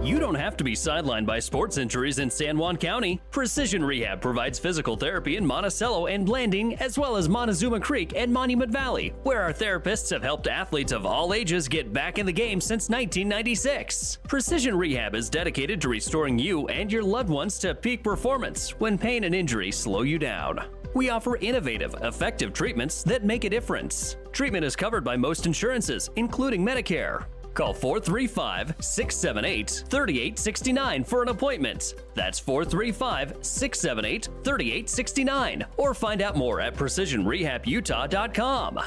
You don't have to be sidelined by sports injuries in San Juan County. Precision Rehab provides physical therapy in Monticello and Blanding, as well as Montezuma Creek and Monument Valley, where our therapists have helped athletes of all ages get back in the game since 1996. Precision Rehab is dedicated to restoring you and your loved ones to peak performance when pain and injury slow you down. We offer innovative, effective treatments that make a difference. Treatment is covered by most insurances, including Medicare. Call 435-678-3869 for an appointment. That's 435-678-3869. Or find out more at PrecisionRehabUtah.com.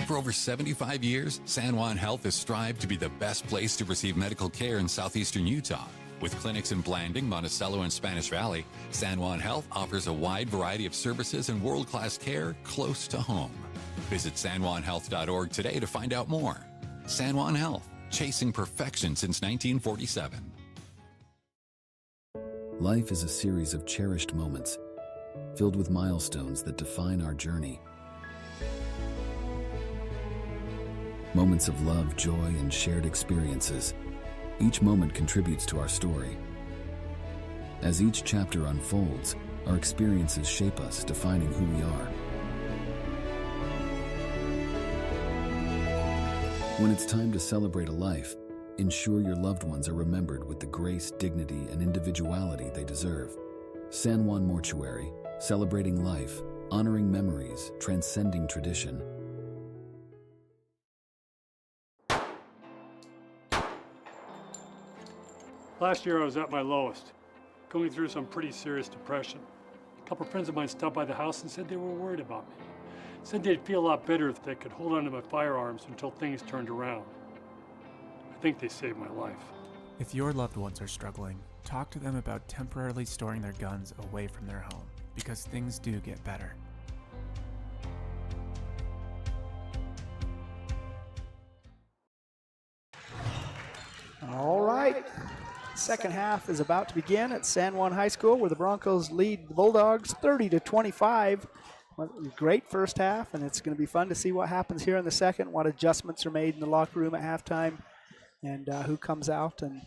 For over 75 years, San Juan Health has strived to be the best place to receive medical care in southeastern Utah. With clinics in Blanding, Monticello, and Spanish Valley, San Juan Health offers a wide variety of services and world-class care close to home. Visit sanjuanhealth.org today to find out more. San Juan Health, chasing perfection since 1947. Life is a series of cherished moments, filled with milestones that define our journey. Moments of love, joy, and shared experiences. Each moment contributes to our story. As each chapter unfolds, our experiences shape us, defining who we are. When it's time to celebrate a life, ensure your loved ones are remembered with the grace, dignity, and individuality they deserve. San Juan Mortuary, celebrating life, honoring memories, transcending tradition. Last year I was at my lowest, going through some pretty serious depression. A couple friends of mine stopped by the house and said they were worried about me. Said they'd feel a lot better if they could hold on to my firearms until things turned around. I think they saved my life. If your loved ones are struggling, talk to them about temporarily storing their guns away from their home, because things do get better. All right. Second half is about to begin at San Juan High School, where the Broncos lead the Bulldogs 30-25. Great first half, and it's going to be fun to see what happens here in the second, what adjustments are made in the locker room at halftime, and who comes out and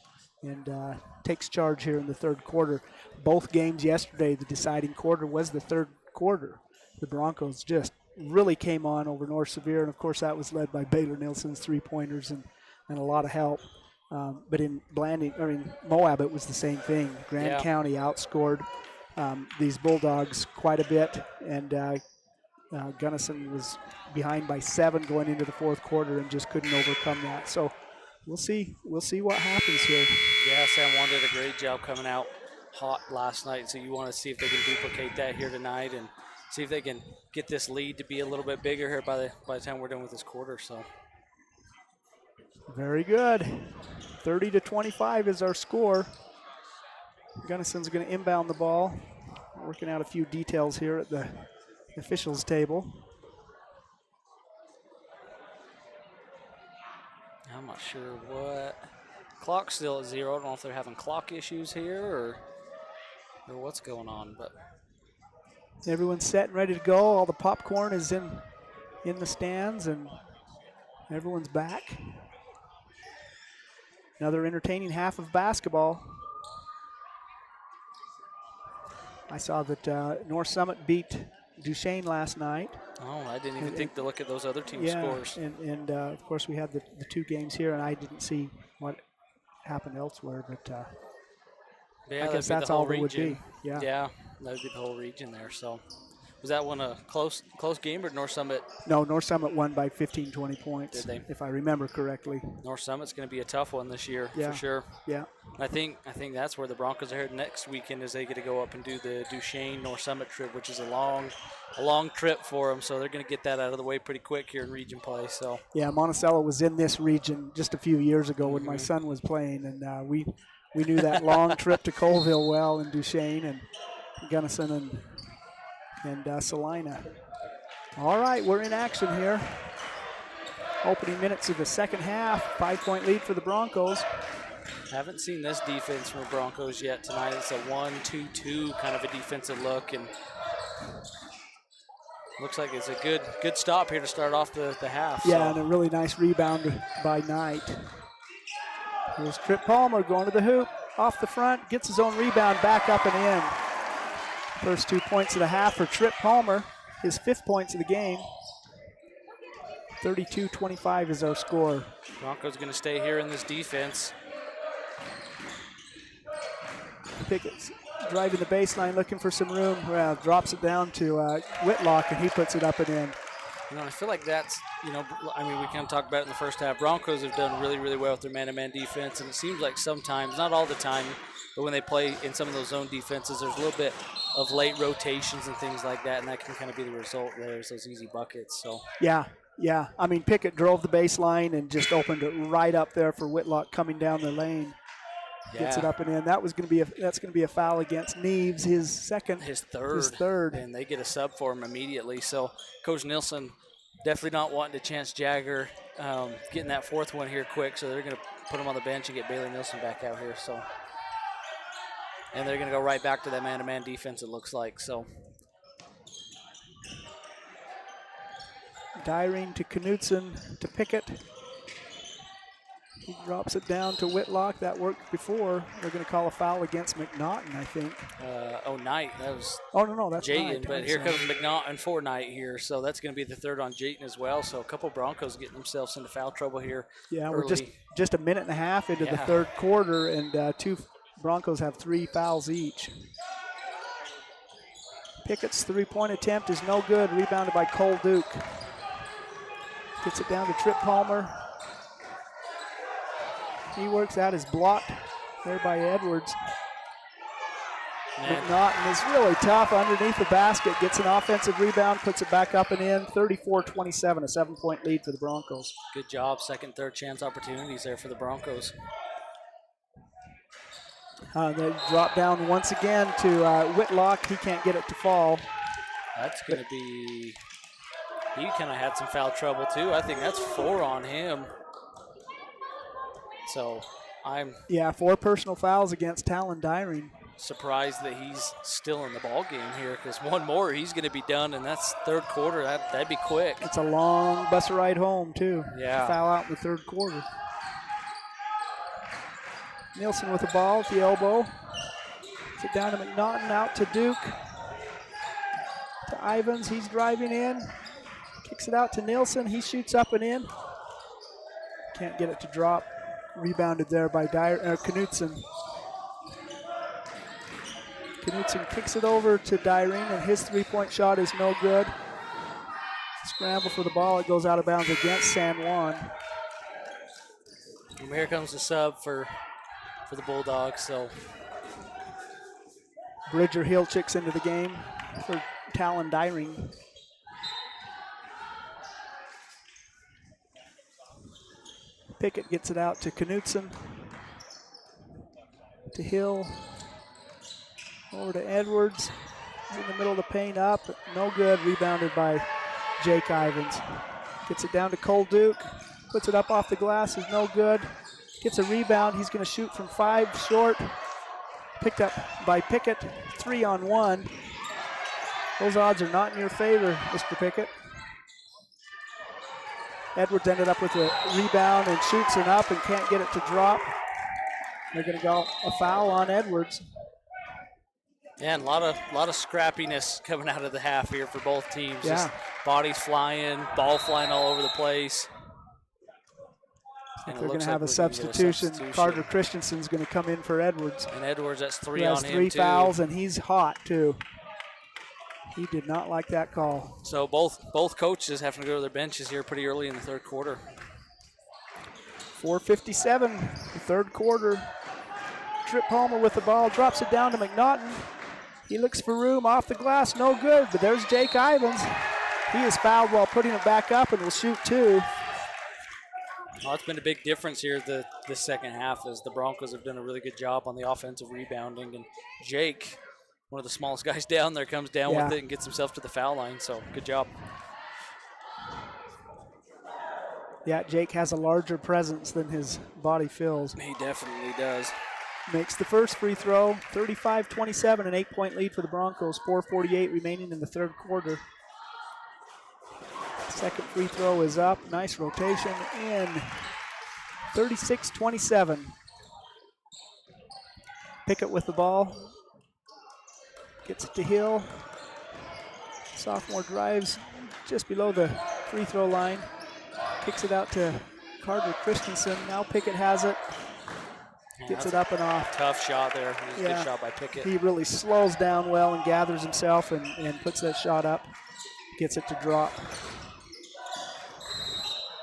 takes charge here in the third quarter. Both games yesterday, the deciding quarter was the third quarter. The Broncos just really came on over North Severe, and of course that was led by Baylor Nilsson's three-pointers and a lot of help. But in Moab, it was the same thing. Grand County outscored these Bulldogs quite a bit, and Gunnison was behind by 7 going into the fourth quarter and just couldn't overcome that. So we'll see what happens here. Yeah, San Juan did a great job coming out hot last night, so you want to see if they can duplicate that here tonight and see if they can get this lead to be a little bit bigger here by the time we're done with this quarter. So very good. 30-25 is our score. Gunnison's going to inbound the ball. Working out a few details here at the officials table. I'm not sure what. Clock's still at 0. I don't know if they're having clock issues here or what's going on, but everyone's set and ready to go. All the popcorn is in the stands, and everyone's back. Another entertaining half of basketball. I saw that North Summit beat Duchesne last night. Oh, I didn't even think to look at those other team scores. And of course we had the two games here, and I didn't see what happened elsewhere, but yeah, I guess that's all there would be. Yeah, that would be the whole region there. So was that one a close game, or North Summit? No, North Summit won by 15, 20 points, Did they? If I remember correctly. North Summit's going to be a tough one this year, yeah, for sure. Yeah. I think that's where the Broncos are headed next weekend, is they get to go up and do the Duchesne North Summit trip, which is a long trip for them. So they're going to get that out of the way pretty quick here in region play. So yeah, Monticello was in this region just a few years ago when my son was playing, and we knew that long trip to Colville well, and Duchesne and Gunnison and Salina. All right, we're in action here. Opening minutes of the second half, 5-point lead for the Broncos. Haven't seen this defense from the Broncos yet tonight. It's a 1-2-2 kind of a defensive look, and looks like it's a good stop here to start off the half. Yeah, and a really nice rebound by Knight. Here's Tripp Palmer going to the hoop, off the front, gets his own rebound, back up and in. First 2 points of the half for Tripp Palmer, his 5th points of the game. 32-25 is our score. Broncos going to stay here in this defense. Pickett's driving the baseline, looking for some room. Well, drops it down to Whitlock, and he puts it up and in. I feel like that's, we kind of talked about it in the first half. Broncos have done really, really well with their man-to-man defense, and it seems like sometimes, not all the time, but when they play in some of those zone defenses, there's a little bit of late rotations and things like that, and that can kind of be the result there, is those easy buckets. So yeah. Pickett drove the baseline and just opened it right up there for Whitlock coming down the lane. Gets it up and in. That's going to be a foul against Neves, his third. And they get a sub for him immediately. So Coach Nilsson definitely not wanting to chance Jagger getting that 4th one here quick. So they're going to put him on the bench and get Bailey Nilsson back out here. So, and they're going to go right back to that man-to-man defense, it looks like. So Dyrene to Knudsen to Pickett. He drops it down to Whitlock. That worked before. They're going to call a foul against McNaughton, I think. Knight. That was no, that's Jayton, Knight. but I'm here sorry. comes McNaughton for Knight here. So that's going to be the third on Jayton as well. So a couple Broncos getting themselves into foul trouble here. Yeah, early. we're just a minute and a half into the third quarter, and two Broncos have 3 fouls each. Pickett's three-point attempt is no good. Rebounded by Cole Duke. Gets it down to Trip Palmer. He works out his block there by Edwards. McNaughton is really tough underneath the basket. Gets an offensive rebound, puts it back up and in. 34-27, a 7-point lead for the Broncos. Good job. Second, third chance opportunities there for the Broncos. They drop down once again to Whitlock. He can't get it to fall. That's going to be, he kind of had some foul trouble too. I think that's 4 on him. So I'm 4 personal fouls against Talon Dyring. Surprised that he's still in the ball game here, because one more he's going to be done, and that's third quarter. That'd be quick. It's a long bus ride home too. Yeah. Foul out in the third quarter. Nielsen with the ball at the elbow. Gets it down to McNaughton, out to Duke. To Ivans, he's driving in. Kicks it out to Nielsen, he shoots up and in. Can't get it to drop. Rebounded there by Knutson. Knutson kicks it over to Dyring, and his three-point shot is no good. Scramble for the ball, it goes out of bounds against San Juan. And here comes the sub for the Bulldogs. So Bridger Hilchicks into the game for Talon Dyring. Pickett gets it out to Knutson. To Hill. Over to Edwards. He's in the middle of the paint up. No good. Rebounded by Jake Ivans. Gets it down to Cole Duke. Puts it up off the glass. Is no good. Gets a rebound. He's going to shoot from 5 short. Picked up by Pickett. 3-on-1. Those odds are not in your favor, Mr. Pickett. Edwards ended up with a rebound and shoots it up and can't get it to drop. They're going to go a foul on Edwards. Yeah, and a lot of scrappiness coming out of the half here for both teams. Yeah. Just bodies flying, ball flying all over the place. They're going to have a substitution. Carter Christensen's going to come in for Edwards. And Edwards, that's 3 he on has him, 3 too. fouls, and he's hot, too. He did not like that call. So both coaches having to go to their benches here pretty early in the third quarter. 4:57, the third quarter. Trip Palmer with the ball, drops it down to McNaughton. He looks for room off the glass, no good, but there's Jake Ivans. He is fouled while putting it back up and will shoot 2. Well, it's been a big difference here the second half, as the Broncos have done a really good job on the offensive rebounding, and Jake, one of the smallest guys down there, comes down with it and gets himself to the foul line, so good job. Yeah, Jake has a larger presence than his body fills. He definitely does. Makes the first free throw, 35-27, an 8-point lead for the Broncos, 4:48 remaining in the third quarter. Second free throw is up, nice rotation in, 36-27. Pickett with the ball, gets it to Hill. Sophomore drives just below the free throw line, kicks it out to Carter Christensen. Now Pickett has it. Gets it up and off. Tough shot there. Good shot by Pickett. He really slows down well and gathers himself and puts that shot up. Gets it to drop.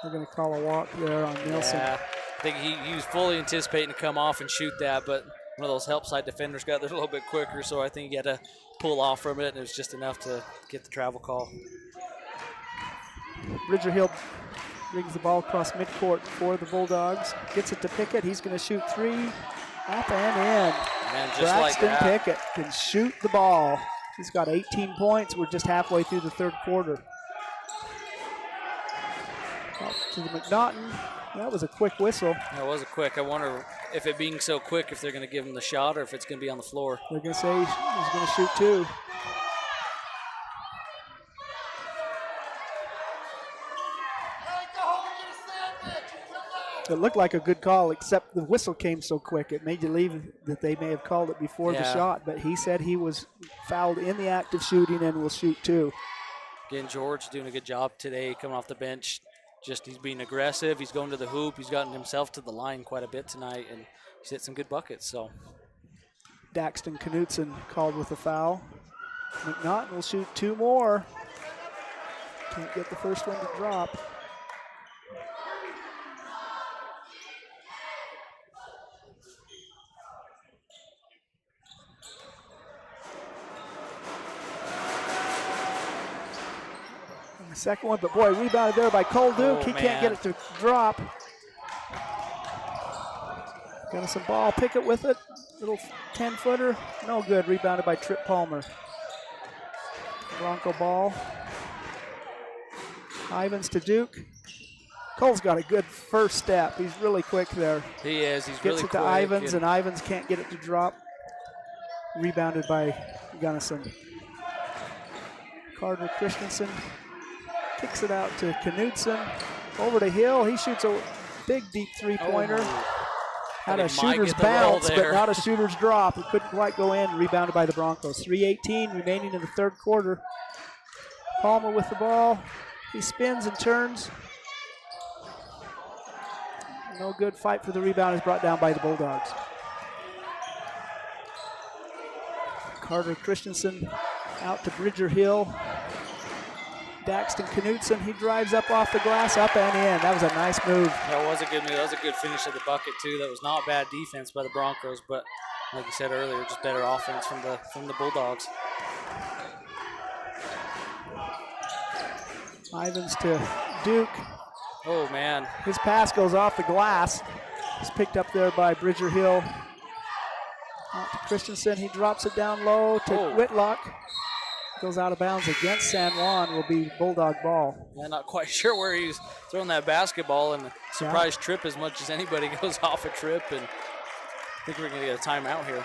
We're going to call a walk there on Nielsen. Yeah, I think he was fully anticipating to come off and shoot that, but one of those help side defenders got there a little bit quicker, so I think he had to pull off from it, and it was just enough to get the travel call. Bridger Hill brings the ball across midcourt for the Bulldogs. Gets it to Pickett. He's going to shoot 3. Up and in. Man, just Braxton like that. Pickett can shoot the ball. He's got 18 points. We're just halfway through the third quarter. Up to the McNaughton. That was a quick whistle. That was a quick. I wonder if it being so quick, if they're going to give him the shot or if it's going to be on the floor. They're going to say he's going to shoot 2. It looked like a good call, except the whistle came so quick. It made you believe that they may have called it before the shot, but he said he was fouled in the act of shooting and will shoot 2. Again, George doing a good job today, coming off the bench. Just he's being aggressive. He's going to the hoop. He's gotten himself to the line quite a bit tonight, and he's hit some good buckets. So Daxton Knutson called with a foul. McNaughton will shoot 2 more. Can't get the first one to drop. And the second one, but boy, rebounded there by Cole Duke. He can't get it to drop. Got some ball, Pickett with it. Little 10-footer, no good. Rebounded by Trip Palmer. Bronco ball. Ivins to Duke. Cole's got a good first step. He's really quick there. He is. He's Gets really it quick. to Ivins, and Ivins can't get it to drop. Rebounded by Gunnison. Carter Christensen kicks it out to Knutson. Over to Hill. He shoots a big, deep three-pointer. Had a shooter's bounce, but not a shooter's drop. It couldn't quite go in. Rebounded by the Broncos. 3:18 remaining in the third quarter. Palmer with the ball. He spins and turns. No good. Fight for the rebound is brought down by the Bulldogs. Carter Christensen out to Bridger Hill. Daxton Knutson, he drives up off the glass, up and in. That was a nice move. That was a good move. That was a good finish of the bucket too. That was not bad defense by the Broncos, but like you said earlier, just better offense from the Bulldogs. Ivins to Duke. Oh man. His pass goes off the glass. It's picked up there by Bridger Hill. Out to Christensen, he drops it down low to Whitlock. Goes out of bounds against San Juan, will be Bulldog ball. Yeah, not quite sure where he's throwing that basketball, and surprise trip as much as anybody goes off a trip, and I think we're going to get a timeout here.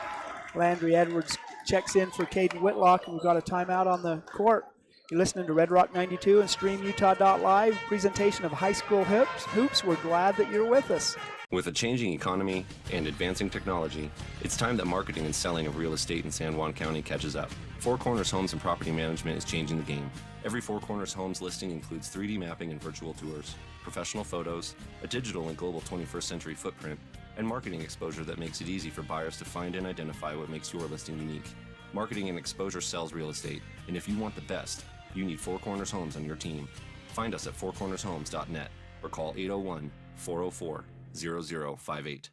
Landry Edwards checks in for Caden Whitlock, and we've got a timeout on the court. You're listening to Red Rock 92 and StreamUtah.Live, presentation of high school hoops. We're glad that you're with us. With a changing economy and advancing technology, it's time that marketing and selling of real estate in San Juan County catches up. Four Corners Homes and Property Management is changing the game. Every Four Corners Homes listing includes 3D mapping and virtual tours, professional photos, a digital and global 21st century footprint, and marketing exposure that makes it easy for buyers to find and identify what makes your listing unique. Marketing and exposure sells real estate, and if you want the best, you need Four Corners Homes on your team. Find us at fourcornershomes.net or call 801-404-0058.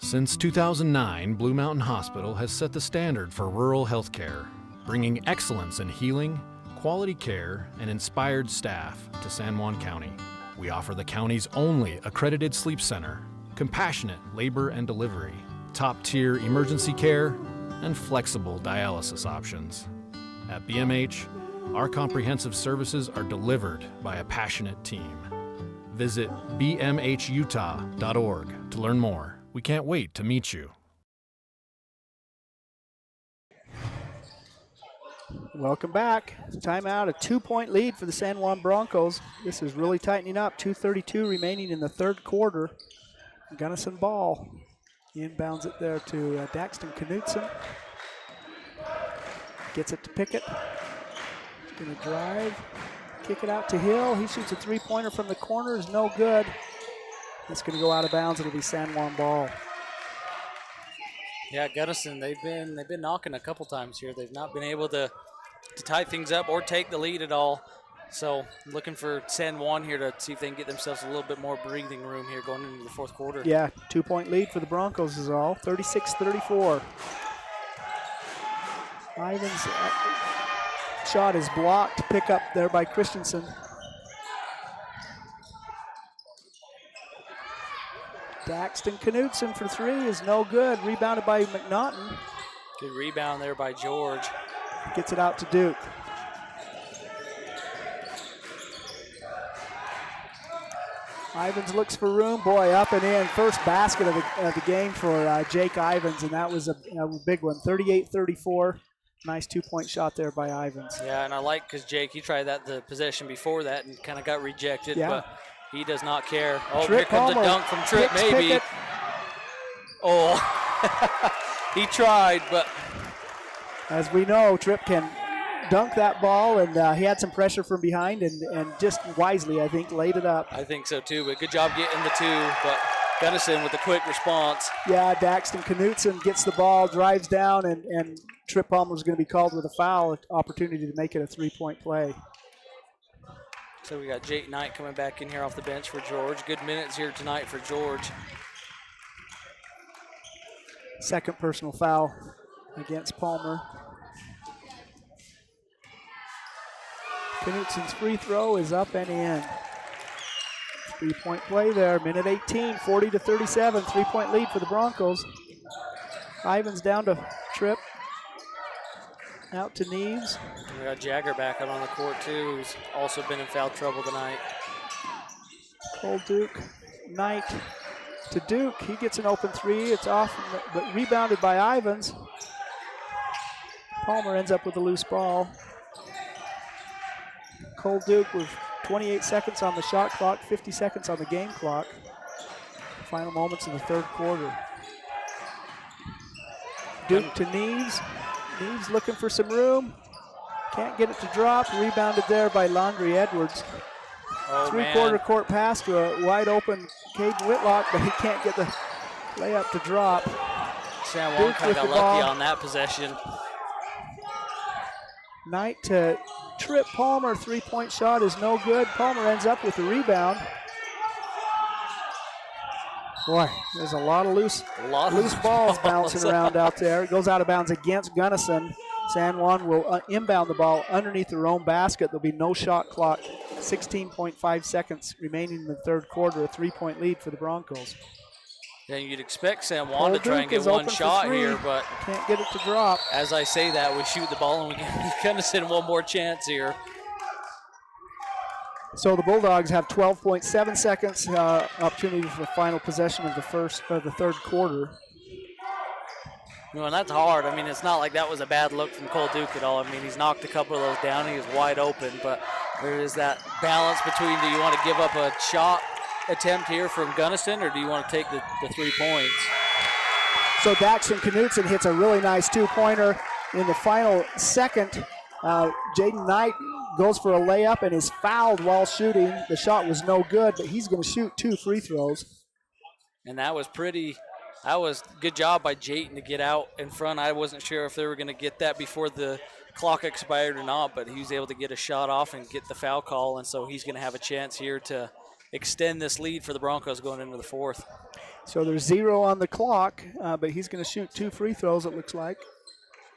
Since 2009, Blue Mountain Hospital has set the standard for rural health care, bringing excellence in healing, quality care, and inspired staff to San Juan County. We offer the county's only accredited sleep center, compassionate labor and delivery, top-tier emergency care, and flexible dialysis options. At BMH, our comprehensive services are delivered by a passionate team. Visit bmhutah.org to learn more. We can't wait to meet you. Welcome back. Timeout, a 2-point lead for the San Juan Broncos. This is really tightening up. 2:32 remaining in the third quarter. Gunnison ball. He inbounds it there to Daxton Knutson. Gets it to Pickett. Gonna drive. Kick it out to Hill. He shoots a three-pointer from the corner. Is no good. It's going to go out of bounds. It'll be San Juan ball. Yeah, Gunnison, they've been knocking a couple times here. They've not been able to tie things up or take the lead at all. So looking for San Juan here to see if they can get themselves a little bit more breathing room here going into the fourth quarter. Yeah, 2-point lead for the Broncos is all. 36-34. Ivins' shot is blocked. Pick up there by Christensen. Daxton Knutson for three is no good. Rebounded by McNaughton. Good rebound there by George. Gets it out to Duke. Ivins looks for room. Boy, up and in. First basket of the game for Jake Ivins, and that was a big one. 38-34. Nice 2-point shot there by Ivins. Yeah, and I like because Jake, he tried that the possession before that and kind of got rejected. Yeah. But He does not care. Oh, Tripp here comes Palmer a dunk from Tripp, picks maybe. Pickett. Oh, he tried, but. As we know, Tripp can dunk that ball, and he had some pressure from behind and just wisely, I think, laid it up. I think so too, but good job getting the two. But Gunnison with a quick response. Yeah, Daxton Knutson gets the ball, drives down, and Tripp Palmer's going to be called with a foul, opportunity to make it a three-point play. So we got Jake Knight coming back in here off the bench for George. Good minutes here tonight for George. Second personal foul against Palmer. Knutson's free throw is up and in. Three-point play there, minute 18, 40-37, three-point lead for the Broncos. Ivins down to Tripp. Out to Neves. We got Jagger back out on the court too, who's also been in foul trouble tonight. Cole Duke, Knight to Duke. He gets an open three. It's off, but rebounded by Ivins. Palmer ends up with a loose ball. Cole Duke with 28 seconds on the shot clock, 50 seconds on the game clock. Final moments in the third quarter. Duke to Neves. Neves looking for some room. Can't get it to drop. Rebounded there by Laundry Edwards. Oh, Three-quarter court pass to a wide open Caden Whitlock, but he can't get the layup to drop. San Juan kind of got lucky on that possession. Knight to Tripp Palmer, three-point shot is no good. Palmer ends up with the rebound. Boy, there's a lot of loose balls bouncing around out there. It goes out of bounds against Gunnison. San Juan will inbound the ball underneath their own basket. There'll be no shot clock. 16.5 seconds remaining in the third quarter. A three-point lead for the Broncos. Yeah, you'd expect San Juan to try and get one shot here, but can't get it to drop. As I say that, we shoot the ball and we give Gunnison one more chance here. So the Bulldogs have 12.7 seconds opportunity for the final possession of the third quarter. You know, and that's hard. I mean, it's not like that was a bad look from Cole Duke at all. I mean, he's knocked a couple of those down. He was wide open, but there is that balance between, do you want to give up a shot attempt here from Gunnison, or do you want to take the 3 points? So Daxton Knutson hits a really nice two-pointer in the final second. Jaden Knight goes for a layup and is fouled while shooting. The shot was no good, but he's going to shoot 2 free throws. And that was good job by Jayton to get out in front. I wasn't sure if they were going to get that before the clock expired or not, but he was able to get a shot off and get the foul call, and so he's going to have a chance here to extend this lead for the Broncos going into the fourth. So there's 0 on the clock, but he's going to shoot 2 free throws, it looks like.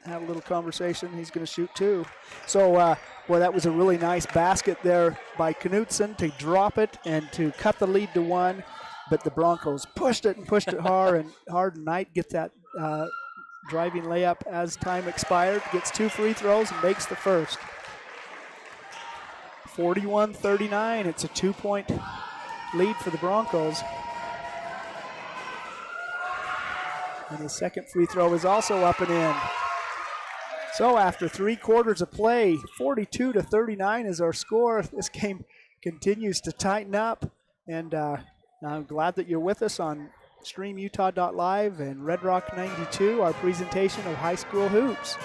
Have a little conversation. He's going to shoot 2. So, boy, that was a really nice basket there by Knutson to drop it and to cut the lead to 1. But the Broncos pushed it hard, and Knight gets that driving layup as time expired. Gets 2 free throws and makes the first. 41-39. It's a 2-point lead for the Broncos. And the second free throw is also up and in. So after 3 quarters of play, 42-39 is our score. This game continues to tighten up, and I'm glad that you're with us on StreamUtah.Live and Red Rock 92, our presentation of high school hoops.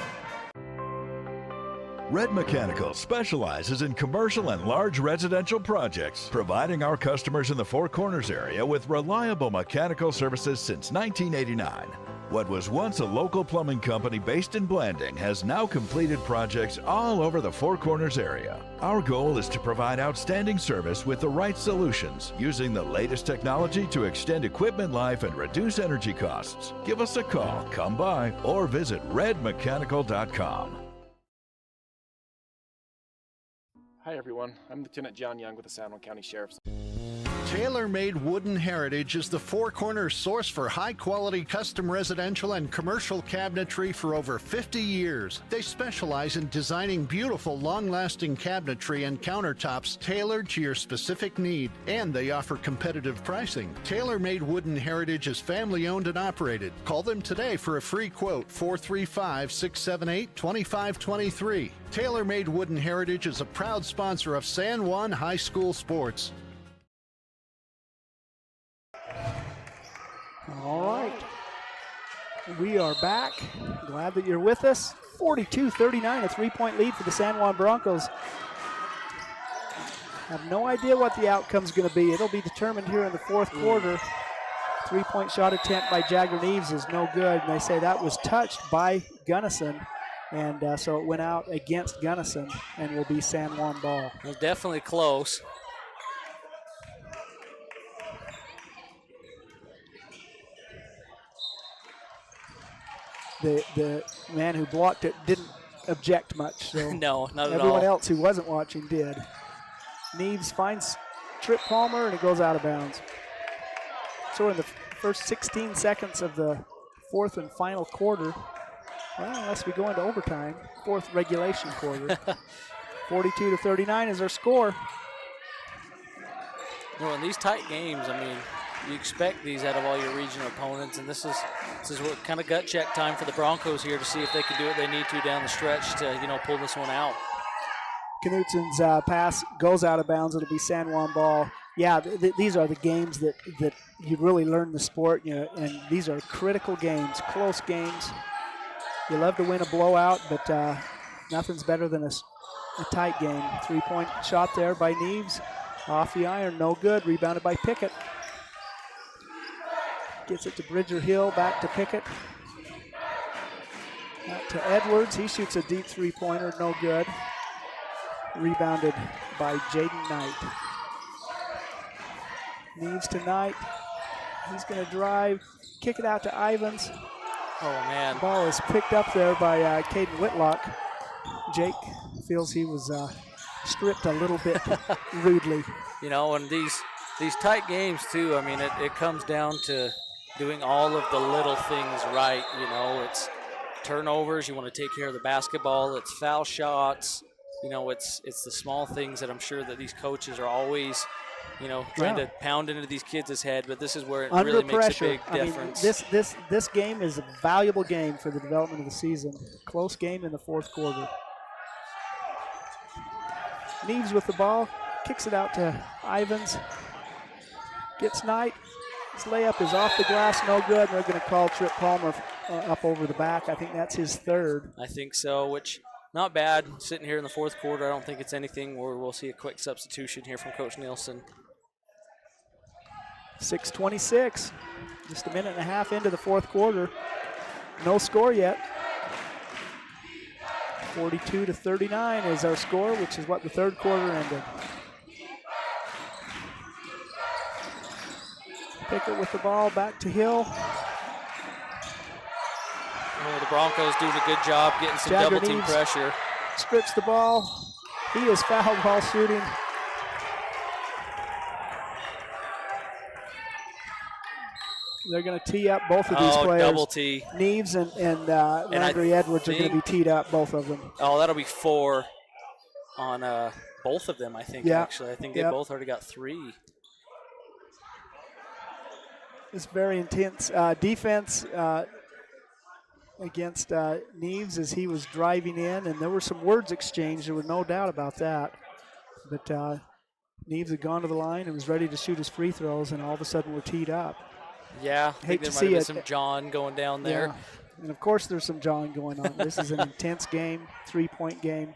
Red Mechanical specializes in commercial and large residential projects, providing our customers in the Four Corners area with reliable mechanical services since 1989. What was once a local plumbing company based in Blanding has now completed projects all over the Four Corners area. Our goal is to provide outstanding service with the right solutions, using the latest technology to extend equipment life and reduce energy costs. Give us a call, come by, or visit redmechanical.com. Hi everyone, I'm Lieutenant John Young with the San Juan County Sheriff's. Tailor-Made Wooden Heritage is the Four Corners source for high-quality custom residential and commercial cabinetry for over 50 years. They specialize in designing beautiful, long-lasting cabinetry and countertops tailored to your specific need, and they offer competitive pricing. Tailor-Made Wooden Heritage is family-owned and operated. Call them today for a free quote, 435-678-2523. Tailor-Made Wooden Heritage is a proud sponsor of San Juan High School sports. All right. We are back. Glad that you're with us. 42-39, a 3-point lead for the San Juan Broncos. Have no idea what the outcome's going to be. It'll be determined here in the fourth quarter. 3-point shot attempt by Jagger Neves is no good, and they say that was touched by Gunnison, and so it went out against Gunnison and will be San Juan ball. It was definitely close. The man who blocked it didn't object much. So no, not at all. Everyone else who wasn't watching did. Neves finds Trip Palmer, and it goes out of bounds. So we're in the first 16 seconds of the fourth and final quarter. Well, unless we go into overtime, fourth regulation quarter. 42-39 is our score. You know, in these tight games, I mean, you expect these out of all your regional opponents, and this is what kind of gut check time for the Broncos here to see if they can do what they need to down the stretch to, pull this one out. Knutsen's pass goes out of bounds. It'll be San Juan ball. Yeah, these are the games that you really learn the sport, and these are critical games, close games. You love to win a blowout, but nothing's better than a tight game. 3-point shot there by Neves. Off the iron, no good. Rebounded by Pickett. Gets it to Bridger Hill, back to Pickett. Out to Edwards. He shoots a deep three-pointer, no good. Rebounded by Jaden Knight. Neves to Knight. He's going to drive, kick it out to Ivans. Oh, man. The ball is picked up there by Caden Whitlock. Jake feels he was stripped a little bit rudely. And these tight games, too, I mean, it comes down to doing all of the little things right. It's turnovers. You want to take care of the basketball. It's foul shots. It's the small things that I'm sure that these coaches are always, trying to pound into these kids' head, but this is where it Under really pressure. makes a big difference. This game is a valuable game for the development of the season. Close game in the fourth quarter. Neves with the ball, kicks it out to Ivans. Gets Knight. His layup is off the glass, no good. They're going to call Trip Palmer up over the back. I think that's his third. I think so, which not bad. Sitting here in the fourth quarter, I don't think it's anything where we'll see a quick substitution here from Coach Nielsen. 6:26, just a minute and a half into the fourth quarter. No score yet. 42-39 is our score, which is what the third quarter ended. Pickett with the ball, back to Hill. The Broncos doing a good job getting some Jagger double-team Neves pressure. Strips the ball. He is fouled while shooting. They're going to tee up both of these players. Double tee. Neves and Landry Edwards are going to be teed up, both of them. Oh, that'll be 4 on both of them, I think, actually. I think they both already got 3. It's very intense defense against Neves as he was driving in, and there were some words exchanged. There was no doubt about that. But Neves had gone to the line and was ready to shoot his free throws, and all of a sudden we're teed up. Yeah, I think there might have been some John going down there. Yeah. And, of course, there's some John going on. This is an intense game, 3-point game.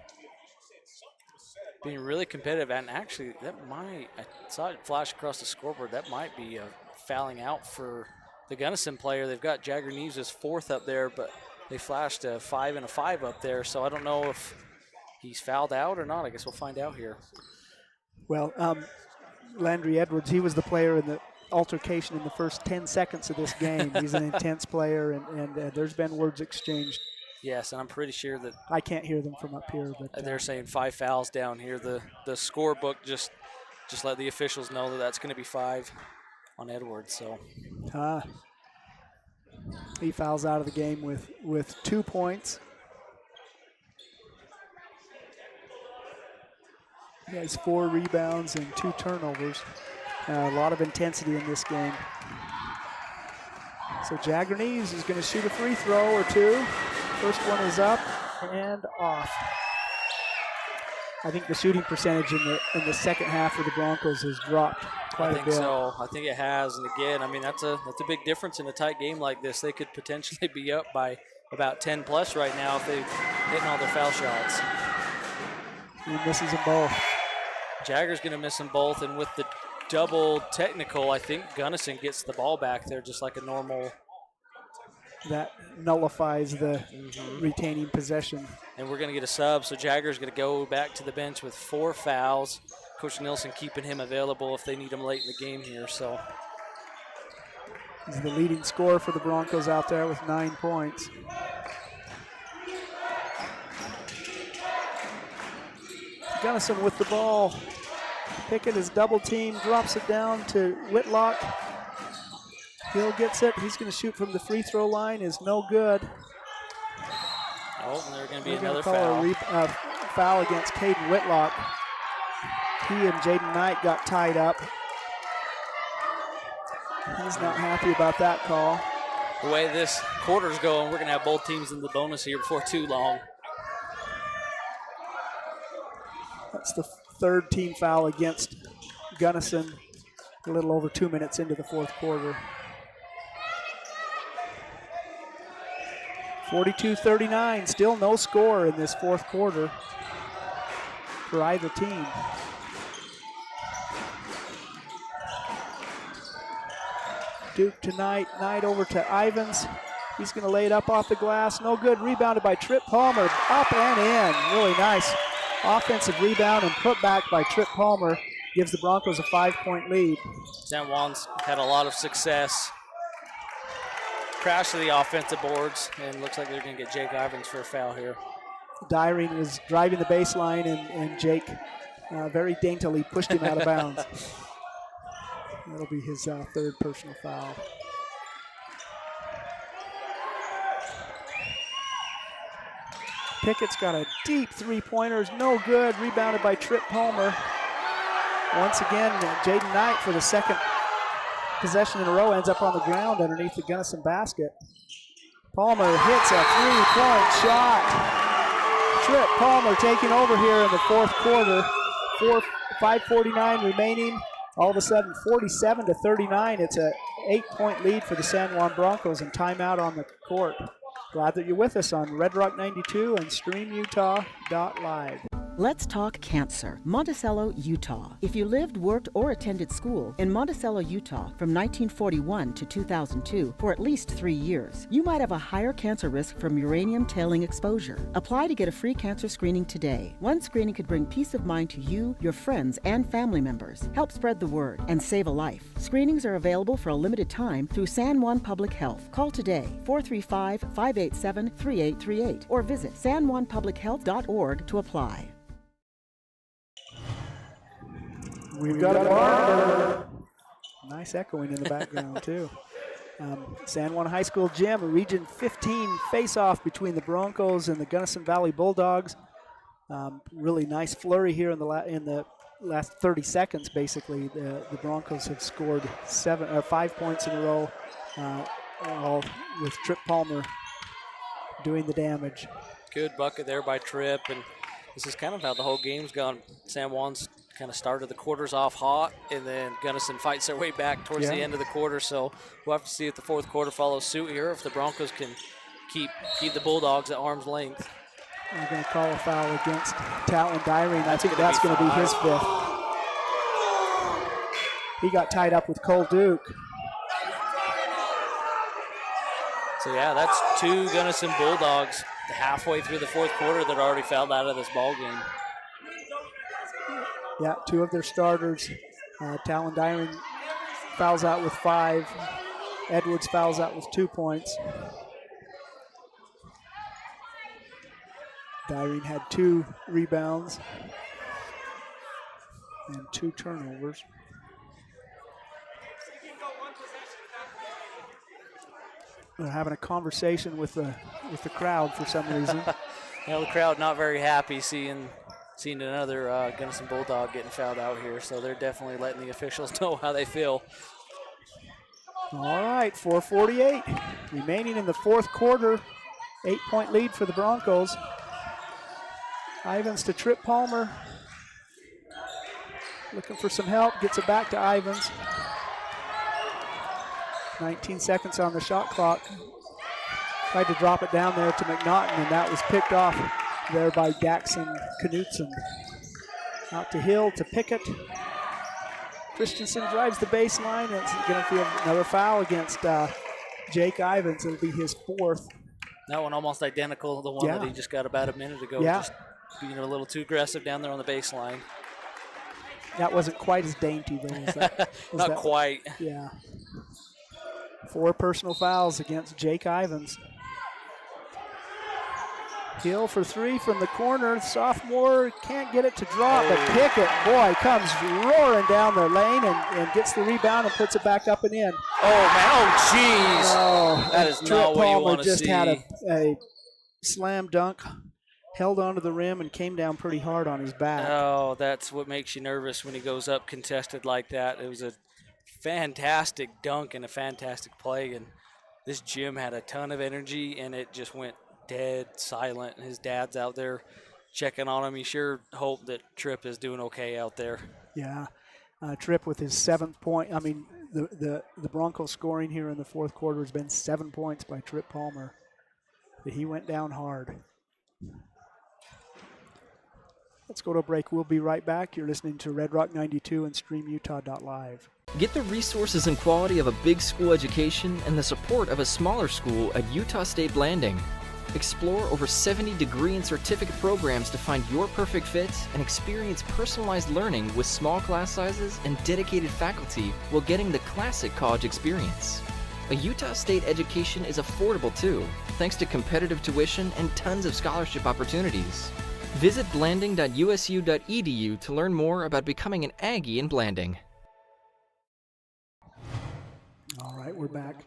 Being really competitive, and actually I saw it flash across the scoreboard, that might be a fouling out for the Gunnison player. They've got Jagger Neves as 4th up there, but they flashed a 5 and a 5 up there, so I don't know if he's fouled out or not. I guess we'll find out here. Well, Landry Edwards, he was the player in the altercation in the first 10 seconds of this game. He's an intense player, and there's been words exchanged. Yes, and I'm pretty sure that I can't hear them from up here, but they're saying 5 fouls down here. The scorebook just let the officials know that that's going to be 5 on Edwards. So he fouls out of the game with 2 points. He has 4 rebounds and 2 turnovers. A lot of intensity in this game. So Jagger Neves is going to shoot a free throw or 2. First one is up and off. I think the shooting percentage in the second half of the Broncos has dropped quite I think a bit. so. I think it has. And again, I mean, that's a big difference in a tight game like this. They could potentially be up by about 10 plus right now if they're hitting all their foul shots. He misses them both. Jagger's going to miss them both, and with the double technical, I think Gunnison gets the ball back there just like a normal. That nullifies the retaining possession. And we're going to get a sub, so Jagger's going to go back to the bench with 4 fouls. Coach Nilsson keeping him available if they need him late in the game here. So he's the leading scorer for the Broncos out there with 9 points. Gunnison with the ball. Pickett is double teamed, drops it down to Whitlock. Hill gets it. He's going to shoot from the free throw line. Is no good. Oh, and there's going to be They're another gonna foul. call a foul against Caden Whitlock. He and Jaden Knight got tied up. He's not happy about that call. The way this quarter's going, we're going to have both teams in the bonus here before too long. That's the 3rd team foul against Gunnison a little over 2 minutes into the 4th quarter. 42-39, still no score in this 4th quarter for either team. Duke to Knight, Knight over to Ivins. He's going to lay it up off the glass. No good, rebounded by Tripp Palmer, up and in. Really nice offensive rebound and put back by Tripp Palmer. Gives the Broncos a 5-point lead. San Juan's had a lot of success. Crash to the offensive boards, and looks like they're going to get Jake Ivins for a foul here. Dyrene was driving the baseline, and Jake very daintily pushed him out of bounds. That'll be his 3rd personal foul. Pickett's got a deep 3-pointer, no good, rebounded by Tripp Palmer. Once again, Jaden Knight for the 2nd possession in a row ends up on the ground underneath the Gunnison basket. Palmer hits a 3-point shot. Tripp Palmer taking over here in the 4th quarter. 5:49 remaining. All of a sudden, 47-39. It's a 8-point lead for the San Juan Broncos and timeout on the court. Glad that you're with us on Red Rock 92 and StreamUtah.Live. Let's talk cancer. Monticello, Utah. If you lived, worked, or attended school in Monticello, Utah from 1941 to 2002 for at least 3 years, you might have a higher cancer risk from uranium tailing exposure. Apply to get a free cancer screening today. One screening could bring peace of mind to you, your friends, and family members, help spread the word, and save a life. Screenings are available for a limited time through San Juan Public Health. Call today, 435-587-3838, or visit sanjuanpublichealth.org to apply. We've got a barn. Nice echoing in the background, too. San Juan High School gym, a Region 15 face-off between the Broncos and the Gunnison Valley Bulldogs. Really nice flurry here in the last 30 seconds, basically. The Broncos have scored 5 points in a row, all with Tripp Palmer doing the damage. Good bucket there by Tripp, and this is kind of how the whole game's gone. San Juan's kind of started the quarters off hot, and then Gunnison fights their way back towards the end of the quarter. So we'll have to see if the 4th quarter follows suit here, if the Broncos can keep the Bulldogs at arm's length. We're going to call a foul against Talon Dyrene. I think that's going to be his 5th. He got tied up with Cole Duke. So yeah, that's 2 Gunnison Bulldogs halfway through the 4th quarter that are already fouled out of this ball game. Yeah, 2 of their starters. Talon Dyrene fouls out with 5. Edwards fouls out with 2 points. Dyrene had 2 rebounds and 2 turnovers. They're having a conversation with the crowd for some reason. The crowd not very happy seeing another Gunnison Bulldog getting fouled out here, so they're definitely letting the officials know how they feel. All right, 4:48 remaining in the 4th quarter. 8-point lead for the Broncos. Ivins to Tripp Palmer. looking for some help, gets it back to Ivins. 19 seconds on the shot clock. Tried to drop it down there to McNaughton, and that was picked off there by Daxon Knutson. Out to Hill to Pickett. Christensen drives the baseline, and it's going to feel another foul against Jake Ivins. It'll be his 4th. That one almost identical to the one that he just got about a minute ago. Yeah. Just being a little too aggressive down there on the baseline. That wasn't quite as dainty, though. Not quite. Yeah. 4 personal fouls against Jake Ivins. Hill for 3 from the corner. Sophomore can't get it to drop, but Pickett, boy, comes roaring down the lane and gets the rebound and puts it back up and in. Oh, man. Oh, jeez. Oh, that is Trip not what you Palmer want to just see. had a slam dunk, held onto the rim, and came down pretty hard on his back. Oh, that's what makes you nervous when he goes up contested like that. It was a fantastic dunk and a fantastic play, and this gym had a ton of energy, and it just went dead silent. His dad's out there checking on him. You sure hope that Tripp is doing okay out there. Yeah, Tripp with his 7th point. I mean, the Broncos scoring here in the 4th quarter has been 7 points by Tripp Palmer. But he went down hard. Let's go to a break. We'll be right back. You're listening to Red Rock 92 and StreamUtah.Live. Get the resources and quality of a big school education and the support of a smaller school at Utah State Blanding. Explore over 70 degree and certificate programs to find your perfect fit and experience personalized learning with small class sizes and dedicated faculty while getting the classic college experience. A Utah State education is affordable too, thanks to competitive tuition and tons of scholarship opportunities. Visit blanding.usu.edu to learn more about becoming an Aggie in Blanding. All right, we're back.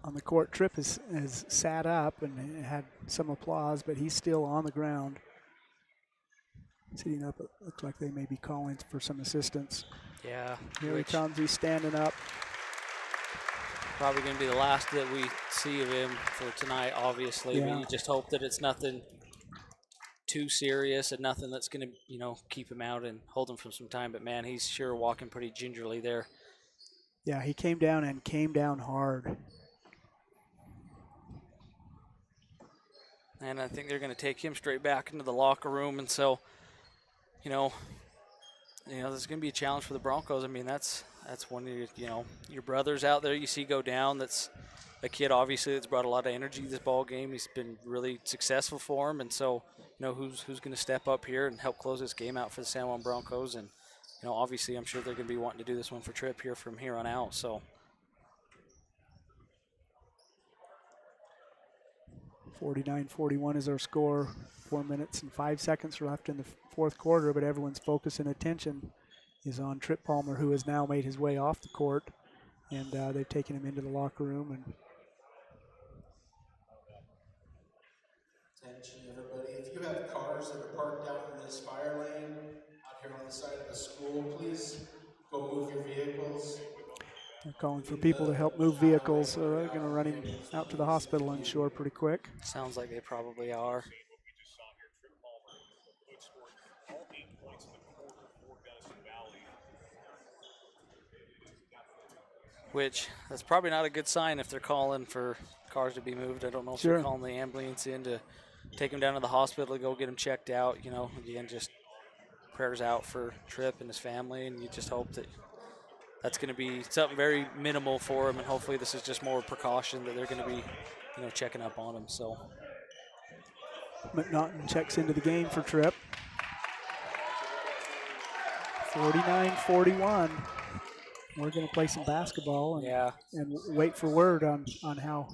On the court, Tripp has sat up and had some applause, but he's still on the ground. Sitting up, it looks like they may be calling for some assistance. Yeah. Here he comes, he's standing up. Probably going to be the last that we see of him for tonight, obviously. Yeah. But you just hope that it's nothing too serious and nothing that's going to, keep him out and hold him for some time. But, man, he's sure walking pretty gingerly there. Yeah, he came down and came down hard. And I think they're going to take him straight back into the locker room. And so, there's going to be a challenge for the Broncos. I mean, that's one of your brothers out there you see go down. That's a kid, obviously, that's brought a lot of energy to this ball game. He's been really successful for him. And so, who's going to step up here and help close this game out for the San Juan Broncos? And, obviously, I'm sure they're going to be wanting to do this one for Tripp here from here on out. So. 49-41 is our score. 4 minutes and 5 seconds left in the 4th quarter, but everyone's focus and attention is on Tripp Palmer, who has now made his way off the court, and they've taken him into the locker room. And attention, everybody. If you have cars that are parked out in this fire lane out here on the side of the school, please go move your vehicles. they're calling for people to help move vehicles, so they're going to run him out to the hospital, I'm sure, pretty quick. Sounds like they probably are. Which, that's probably not a good sign if they're calling for cars to be moved. I don't know if Sure. they're calling the ambulance in to take him down to the hospital to go get him checked out. Again, just prayers out for Tripp and his family, and you just hope that that's going to be something very minimal for him, and hopefully this is just more precaution that they're going to be, checking up on him. So McNaughton checks into the game for Tripp. 49-41. We're going to play some basketball and wait for word on how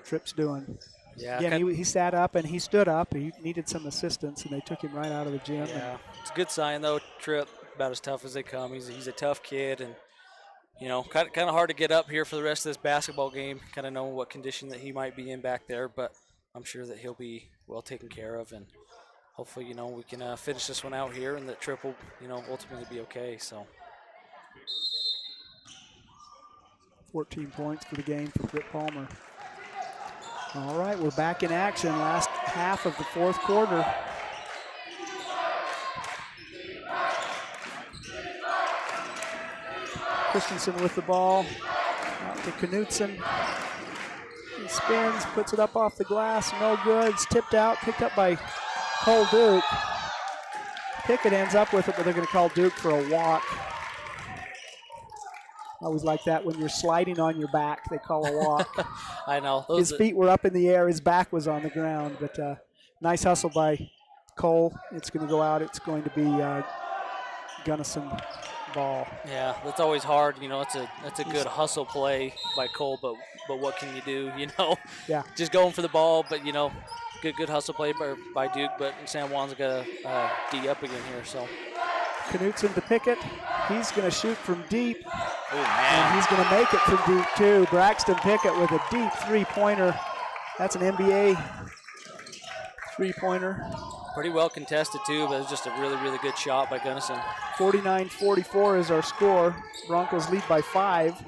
Tripp's doing. Yeah, again, he sat up and he stood up. He needed some assistance, and they took him right out of the gym. Yeah, it's a good sign, though. Tripp, about as tough as they come. He's a tough kid, and, kind of hard to get up here for the rest of this basketball game, kind of knowing what condition that he might be in back there. But I'm sure that he'll be well taken care of, and hopefully, we can finish this one out here and that Tripp will, ultimately be okay. So 14 points for the game for Tripp Palmer. All right, we're back in action. Last half of the 4th quarter. Christensen with the ball. Out to Knutson. He spins, puts it up off the glass, no good. It's tipped out, picked up by Cole Duke. Pickett ends up with it, but they're going to call Duke for a walk. I always like that when you're sliding on your back, they call a walk. I know. His feet were up in the air, his back was on the ground, but nice hustle by Cole. It's going to go out. It's going to be Gunnison ball. Yeah, that's always hard. You know, it's a good hustle play by Cole, but what can you do? You know, just going for the ball. But you know, good hustle play by Duke. But San Juan's got a D up again here. So Knutson to Pickett. He's going to shoot from deep. Oh man! And he's going to make it from deep too. Braxton Pickett with a deep three-pointer. That's an NBA three-pointer. Pretty well contested too, but it was just a really good shot by Gunnison. 49-44 is our score. Broncos lead by 5.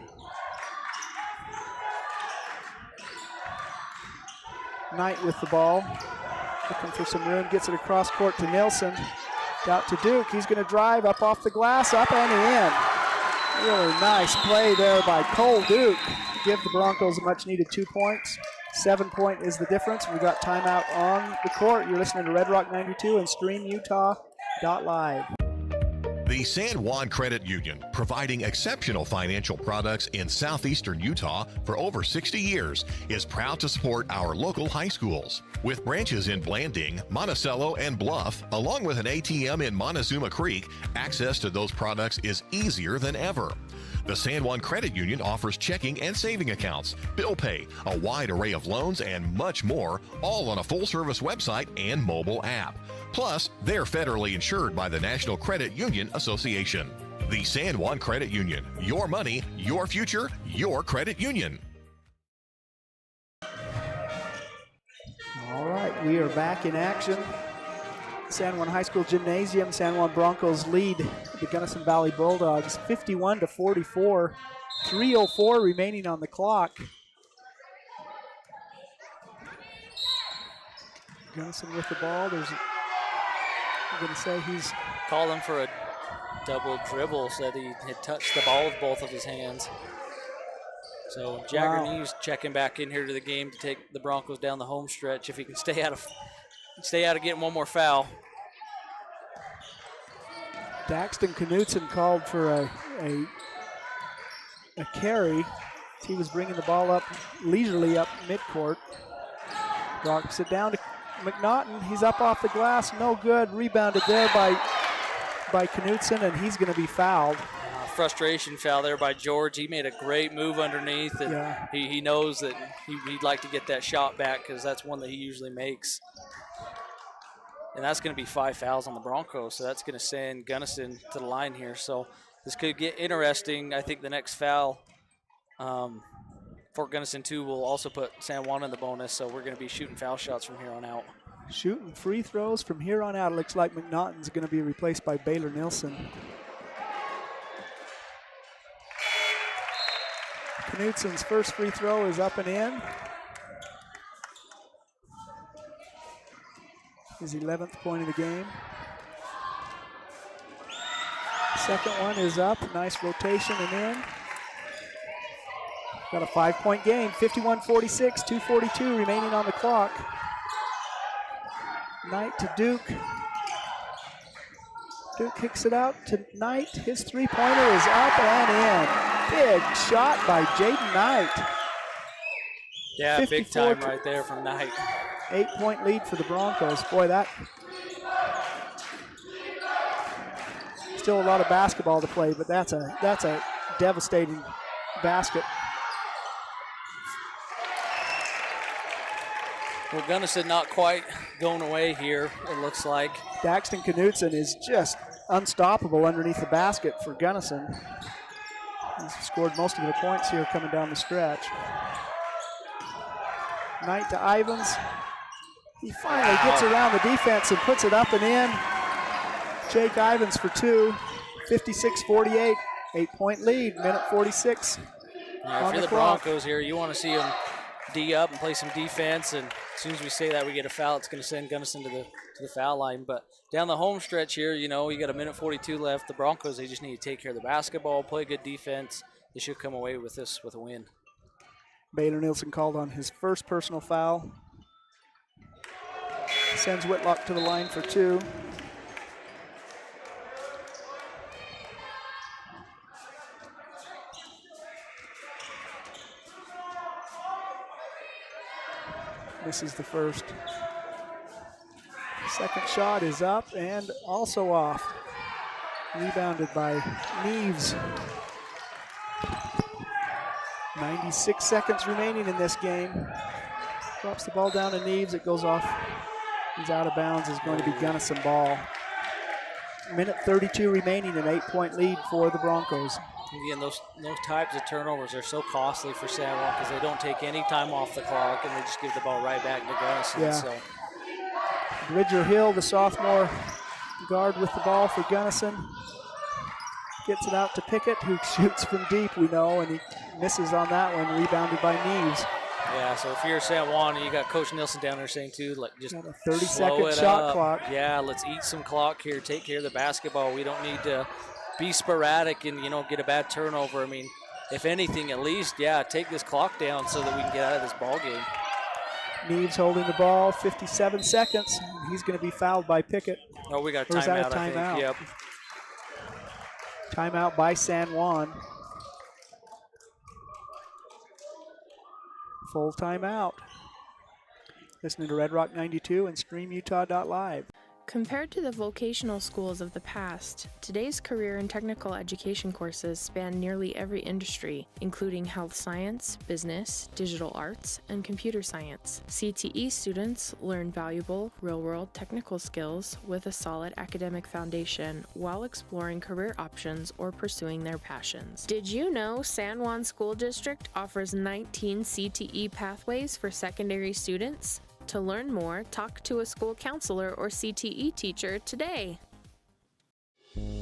Knight with the ball. Looking for some room, gets it across court to Nilsson. Out to Duke, he's going to drive up off the glass, up and in. Really nice play there by Cole Duke. Give the Broncos a much needed 2 points. 7-point is the difference. We got timeout on the court. You're listening to Red Rock 92 and StreamUtah.Live. The San Juan Credit Union, providing exceptional financial products in southeastern Utah for over 60 years, is proud to support our local high schools. With branches in Blanding, Monticello, and Bluff, along with an ATM in Montezuma Creek, access to those products is easier than ever. The San Juan Credit Union offers checking and saving accounts, bill pay, a wide array of loans, and much more, all on a full-service website and mobile app. Plus, they're federally insured by the National Credit Union Association. The San Juan Credit Union. Your money, your future, your credit union. All right, we are back in action. San Juan High School Gymnasium. San Juan Broncos lead the Gunnison Valley Bulldogs 51-44. 3:04 remaining on the clock. Gunnison with the ball. I'm going to say he's calling for a double dribble. Said he had touched the ball with both of his hands. So Jagger News checking back in here to the game to take the Broncos down the home stretch if he can stay out of getting one more foul. Daxton Knutson called for a carry. He was bringing the ball up leisurely up midcourt. Drops it down to McNaughton. He's up off the glass, no good. Rebounded there by Knutson, and he's going to be fouled. Frustration foul there by George. He made a great move underneath, and he knows that he'd like to get that shot back because that's one that he usually makes. And that's going to be 5 fouls on the Broncos, so that's going to send Gunnison to the line here. So this could get interesting. I think the next foul for Gunnison 2 will also put San Juan in the bonus, so we're going to be shooting foul shots from here on out. Shooting free throws from here on out. It looks like McNaughton's going to be replaced by Baylor Nilsson. Knutson's first free throw is up and in. His 11th point of the game. Second one is up. Nice rotation and in. Got a 5-point game. 51-46, 2:42 remaining on the clock. Knight to Duke. Duke kicks it out to Knight. His three-pointer is up and in. Big shot by Jaden Knight. Yeah, big time right there from Knight. 8-point lead for the Broncos. Boy, that still a lot of basketball to play, but that's a devastating basket. Well, Gunnison not quite going away here, it looks like. Daxton Knutson is just unstoppable underneath the basket for Gunnison. He's scored most of the points here coming down the stretch. Knight to Ivins. He finally gets around the defense and puts it up and in. Jake Ivins for 2. 56-48. 8-point lead. Minute 46. Yeah, if you're the Broncos here, you want to see them D up and play some defense. And as soon as we say that, we get a foul. It's going to send Gunnison to to the foul line. But down the home stretch here, you know, you got a minute 42 left. The Broncos, they just need to take care of the basketball, play good defense. They should come away with this with a win. Baylor Nielsen called on his first personal foul. Sends Whitlock to the line for 2. Misses the first. Second shot is up and also off. Rebounded by Neves. 96 seconds remaining in this game. Drops the ball down to Neves. It goes off. He's out of bounds. Is going to be Gunnison ball. Minute 32 remaining, an 8-point lead for the Broncos. Again, those types of turnovers are so costly for San Juan because they don't take any time off the clock and they just give the ball right back to Gunnison. Yeah. So. Bridger Hill, the sophomore guard with the ball for Gunnison. Gets it out to Pickett, who shoots from deep, we know, and he misses on that one, rebounded by Neves. Yeah, so if you're San Juan and you got Coach Nielsen down there saying too, like just got a 30-second slow it shot up. clock. Yeah, let's eat some clock here, take care of the basketball. We don't need to be sporadic and, you know, get a bad turnover. I mean, if anything, at least, yeah, take this clock down so that we can get out of this ball game. Neves holding the ball, 57 seconds. He's going to be fouled by Pickett. Oh, we got a Or is that timeout, a I timeout? think. Yep. Timeout by San Juan. Full timeout. Listening to Red Rock 92 and StreamUtah.Live. Compared to the vocational schools of the past, today's career and technical education courses span nearly every industry, including health science, business, digital arts, and computer science. CTE students learn valuable, real-world technical skills with a solid academic foundation while exploring career options or pursuing their passions. Did you know San Juan School District offers 19 CTE pathways for secondary students? To learn more, talk to a school counselor or CTE teacher today.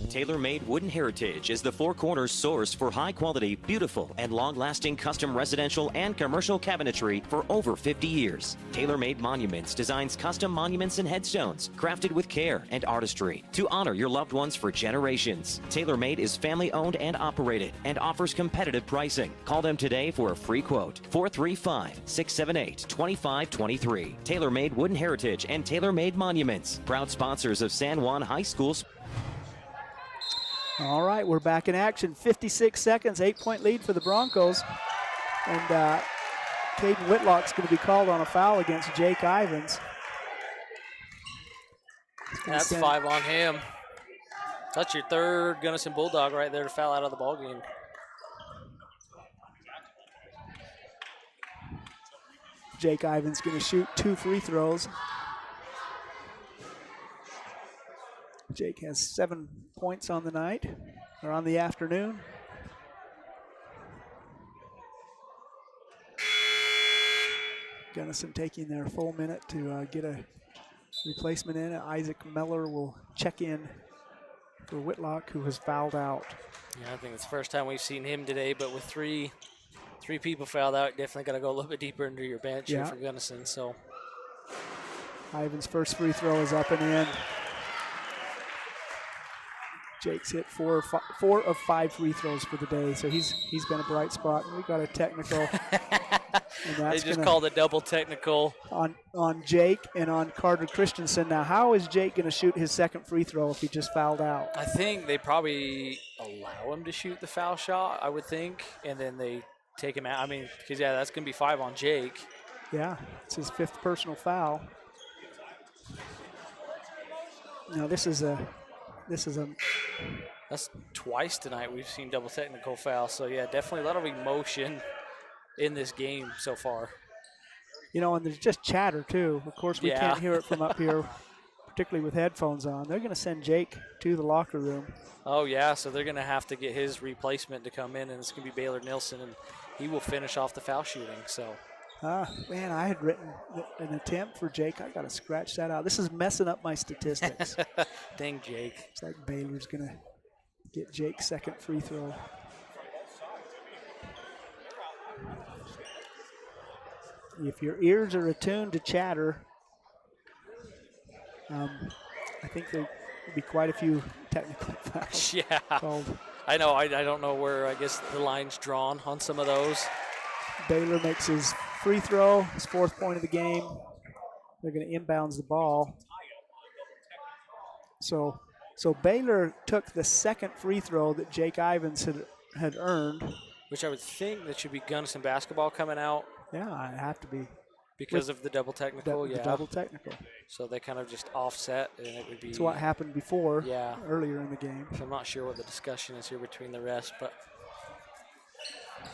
TaylorMade Wooden Heritage is the Four Corners source for high-quality, beautiful, and long-lasting custom residential and commercial cabinetry for over 50 years. TaylorMade Monuments designs custom monuments and headstones crafted with care and artistry to honor your loved ones for generations. TaylorMade is family-owned and operated and offers competitive pricing. Call them today for a free quote. 435-678-2523. TaylorMade Wooden Heritage and TaylorMade Monuments, proud sponsors of San Juan High School. All right, we're back in action. 56 seconds, 8-point lead for the Broncos. And Caden Whitlock's going to be called on a foul against Jake Ivins. That's 5 on him. That's your third Gunnison Bulldog right there to foul out of the ball game. Jake Ivins going to shoot 2 free throws. Jake has 7 points on the night, or on the afternoon. Gunnison taking their full minute to get a replacement in. Isaac Meller will check in for Whitlock, who has fouled out. Yeah, I think it's the first time we've seen him today, but with three people fouled out, definitely got to go a little bit deeper into your bench here for Gunnison. So Ivins' first free throw is up and in. Jake's hit 4 of 5 free throws for the day, so he's been a bright spot. We got a technical. And that's they just called a double technical on Jake and on Carter Christensen. Now, how is Jake going to shoot his second free throw if he just fouled out? I think they probably allow him to shoot the foul shot, I would think, and then they take him out. I mean, because, yeah, that's going to be 5 on Jake. Yeah, it's his 5th personal foul. Now, that's twice tonight we've seen double technical fouls. So, yeah, definitely a lot of emotion in this game so far. You know, and there's just chatter, too. Of course, we can't hear it from up here, particularly with headphones on. They're going to send Jake to the locker room. Oh, yeah, so they're going to have to get his replacement to come in, and it's going to be Baylor Nielsen, and he will finish off the foul shooting. So, man, I had written an attempt for Jake. I got to scratch that out. This is messing up my statistics. Dang, Jake. It's like Baylor's going to get Jake's second free throw. If your ears are attuned to chatter, I think there would be quite a few technical fouls. Yeah. called. I know. I don't know where, I guess, the line's drawn on some of those. Baylor makes his free throw, his 4th point of the game. They're going to inbounds the ball. So Baylor took the 2nd free throw that Jake Ivins had earned. Which I would think that should be Gunnison basketball coming out. Yeah, it'd have to be. Because of the double technical, The double technical. So they kind of just offset, and it would be. It's what happened before, Yeah. earlier in the game. So I'm not sure what the discussion is here between the refs, but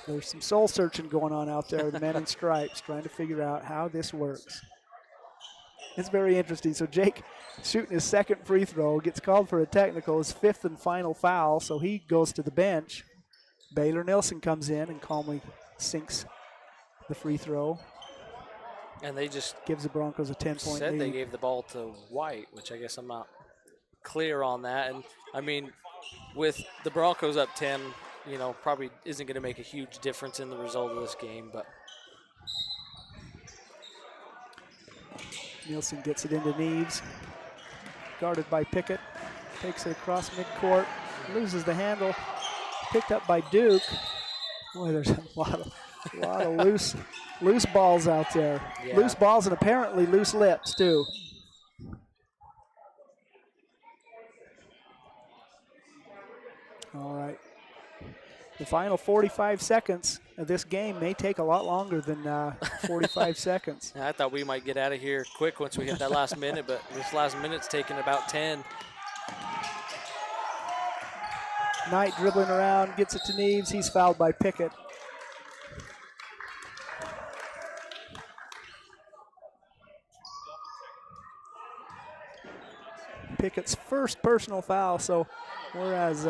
there's some soul searching going on out there. The men in stripes trying to figure out how this works. It's very interesting. So Jake shooting his 2nd free throw, gets called for a technical, his 5th and final foul, so he goes to the bench. Baylor Nilsson comes in and calmly sinks the free throw. And they just gives the Broncos a 10-point said lead. they gave the ball to White, which I guess I'm not clear on that. And, I mean, with the Broncos up 10, probably isn't going to make a huge difference in the result of this game. But Nielsen gets it into Neves. Guarded by Pickett. Takes it across midcourt. Loses the handle. Picked up by Duke. Boy, there's a lot of loose balls out there. Yeah. Loose balls and apparently loose lips, too. All right. The final 45 seconds of this game may take a lot longer than 45 seconds. I thought we might get out of here quick once we hit that last minute, but this last minute's taking about 10. Knight dribbling around, gets it to Neves. He's fouled by Pickett. Pickett's first personal foul, so whereas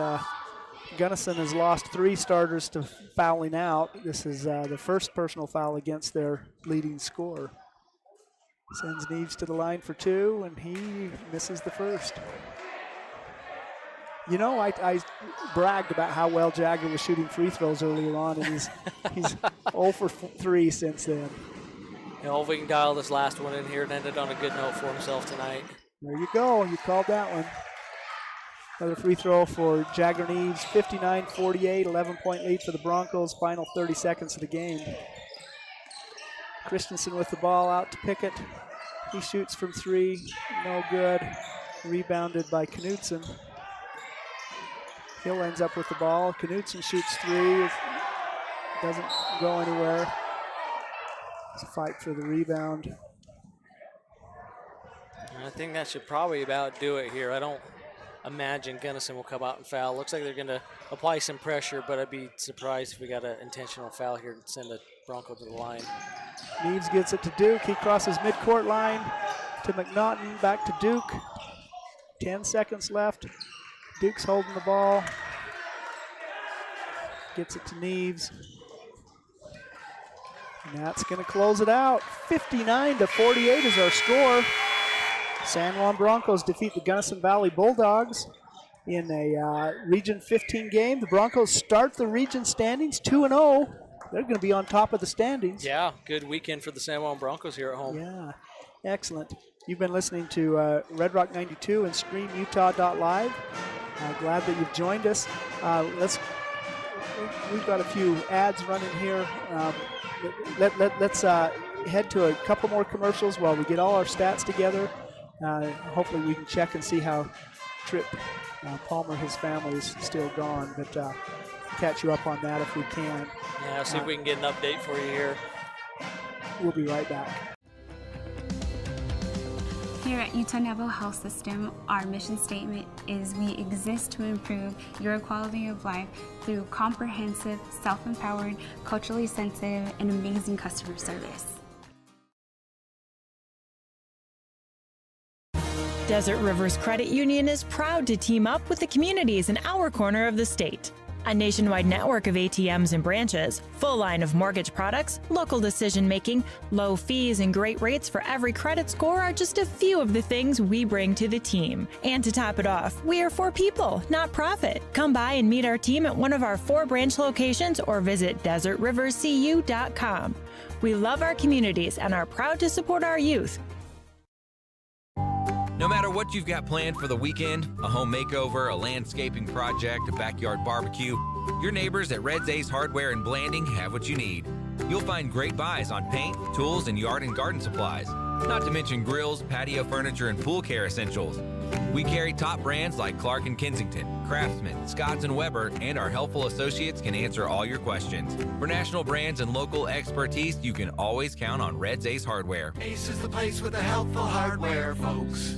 Gunnison has lost 3 starters to fouling out, this is the first personal foul against their leading scorer. Sends Neves to the line for 2, and he misses the first. I bragged about how well Jagger was shooting free throws earlier on, and he's 0 for 3 since then. If we can dial this last one in here and end it on a good note for himself tonight. There you go. You called that one. Another free throw for Jagger Neves. 59-48, 11-point lead for the Broncos. Final 30 seconds of the game. Christensen with the ball out to Pickett. He shoots from 3. No good. Rebounded by Knudsen. Hill ends up with the ball. Knudsen shoots 3. Doesn't go anywhere. It's a fight for the rebound. I think that should probably about do it here. I don't imagine Gunnison will come out and foul. Looks like they're going to apply some pressure, but I'd be surprised if we got an intentional foul here and send a Bronco to the line. Neves gets it to Duke. He crosses midcourt line to McNaughton. Back to Duke. 10 seconds left. Duke's holding the ball. Gets it to Neves. And that's going to close it out. 59-48 is our score. San Juan Broncos defeat the Gunnison Valley Bulldogs in a Region 15 game. The Broncos start the region standings 2-0. They're going to be on top of the standings. Yeah, good weekend for the San Juan Broncos here at home. Yeah, excellent. You've been listening to Red Rock 92 and StreamUtah.Live. Glad that you've joined us. We've got a few ads running here. Let's head to a couple more commercials while we get all our stats together. Hopefully we can check and see how Trip Palmer, his family, is still gone, but catch you up on that if we can. Yeah, see if we can get an update for you here. We'll be right back. Here at Utah Naval Health System, our mission statement is we exist to improve your quality of life through comprehensive, self-empowered, culturally sensitive, and amazing customer service. Desert Rivers Credit Union is proud to team up with the communities in our corner of the state. A nationwide network of ATMs and branches, full line of mortgage products, local decision-making, low fees, and great rates for every credit score are just a few of the things we bring to the team. And to top it off, we are for people, not profit. Come by and meet our team at one of our 4 branch locations or visit desertrivercu.com. We love our communities and are proud to support our youth. No matter what you've got planned for the weekend, a home makeover, a landscaping project, a backyard barbecue, your neighbors at Red's Ace Hardware in Blanding have what you need. You'll find great buys on paint, tools, and yard and garden supplies, not to mention grills, patio furniture, and pool care essentials. We carry top brands like Clark & Kensington, Craftsman, Scotts & Weber, and our helpful associates can answer all your questions. For national brands and local expertise, you can always count on Red's Ace Hardware. Ace is the place with the helpful hardware, folks.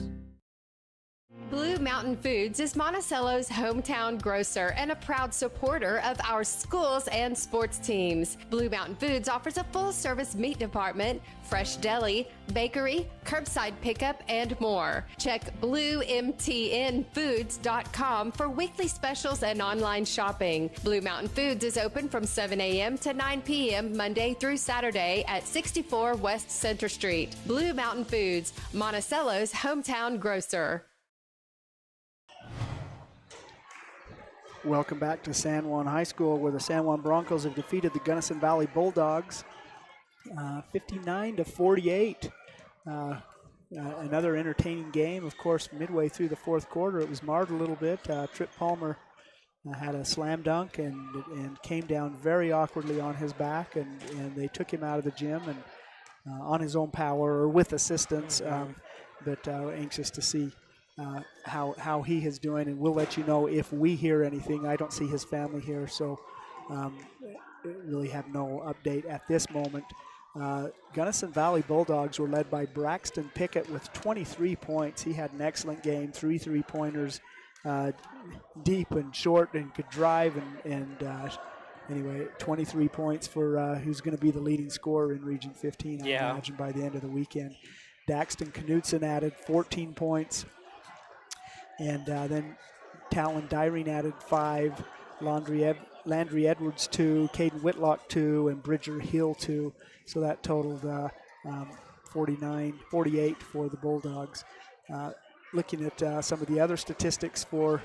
Blue Mountain Foods is Monticello's hometown grocer and a proud supporter of our schools and sports teams. Blue Mountain Foods offers a full-service meat department, fresh deli, bakery, curbside pickup, and more. Check bluemtnfoods.com for weekly specials and online shopping. Blue Mountain Foods is open from 7 a.m. to 9 p.m. Monday through Saturday at 64 West Center Street. Blue Mountain Foods, Monticello's hometown grocer. Welcome back to San Juan High School, where the San Juan Broncos have defeated the Gunnison Valley Bulldogs 59-48. Another entertaining game. Of course, midway through the fourth quarter, it was marred a little bit. Trip Palmer had a slam dunk and came down very awkwardly on his back, and they took him out of the gym and on his own power or with assistance. But anxious to see how he is doing, and we'll let you know if we hear anything. I don't see his family here, so really have no update at this moment. Gunnison Valley Bulldogs were led by Braxton Pickett with 23 points. He had an excellent game, 3 3-pointers, deep and short, and could drive. And anyway, 23 points for who's going to be the leading scorer in Region 15, I imagine, by the end of the weekend. Daxton Knutson added 14 points. And then Talon Dyrene added 5, Landry Edwards 2, Caden Whitlock 2, and Bridger Hill 2. So that totaled 48 for the Bulldogs. Looking at some of the other statistics for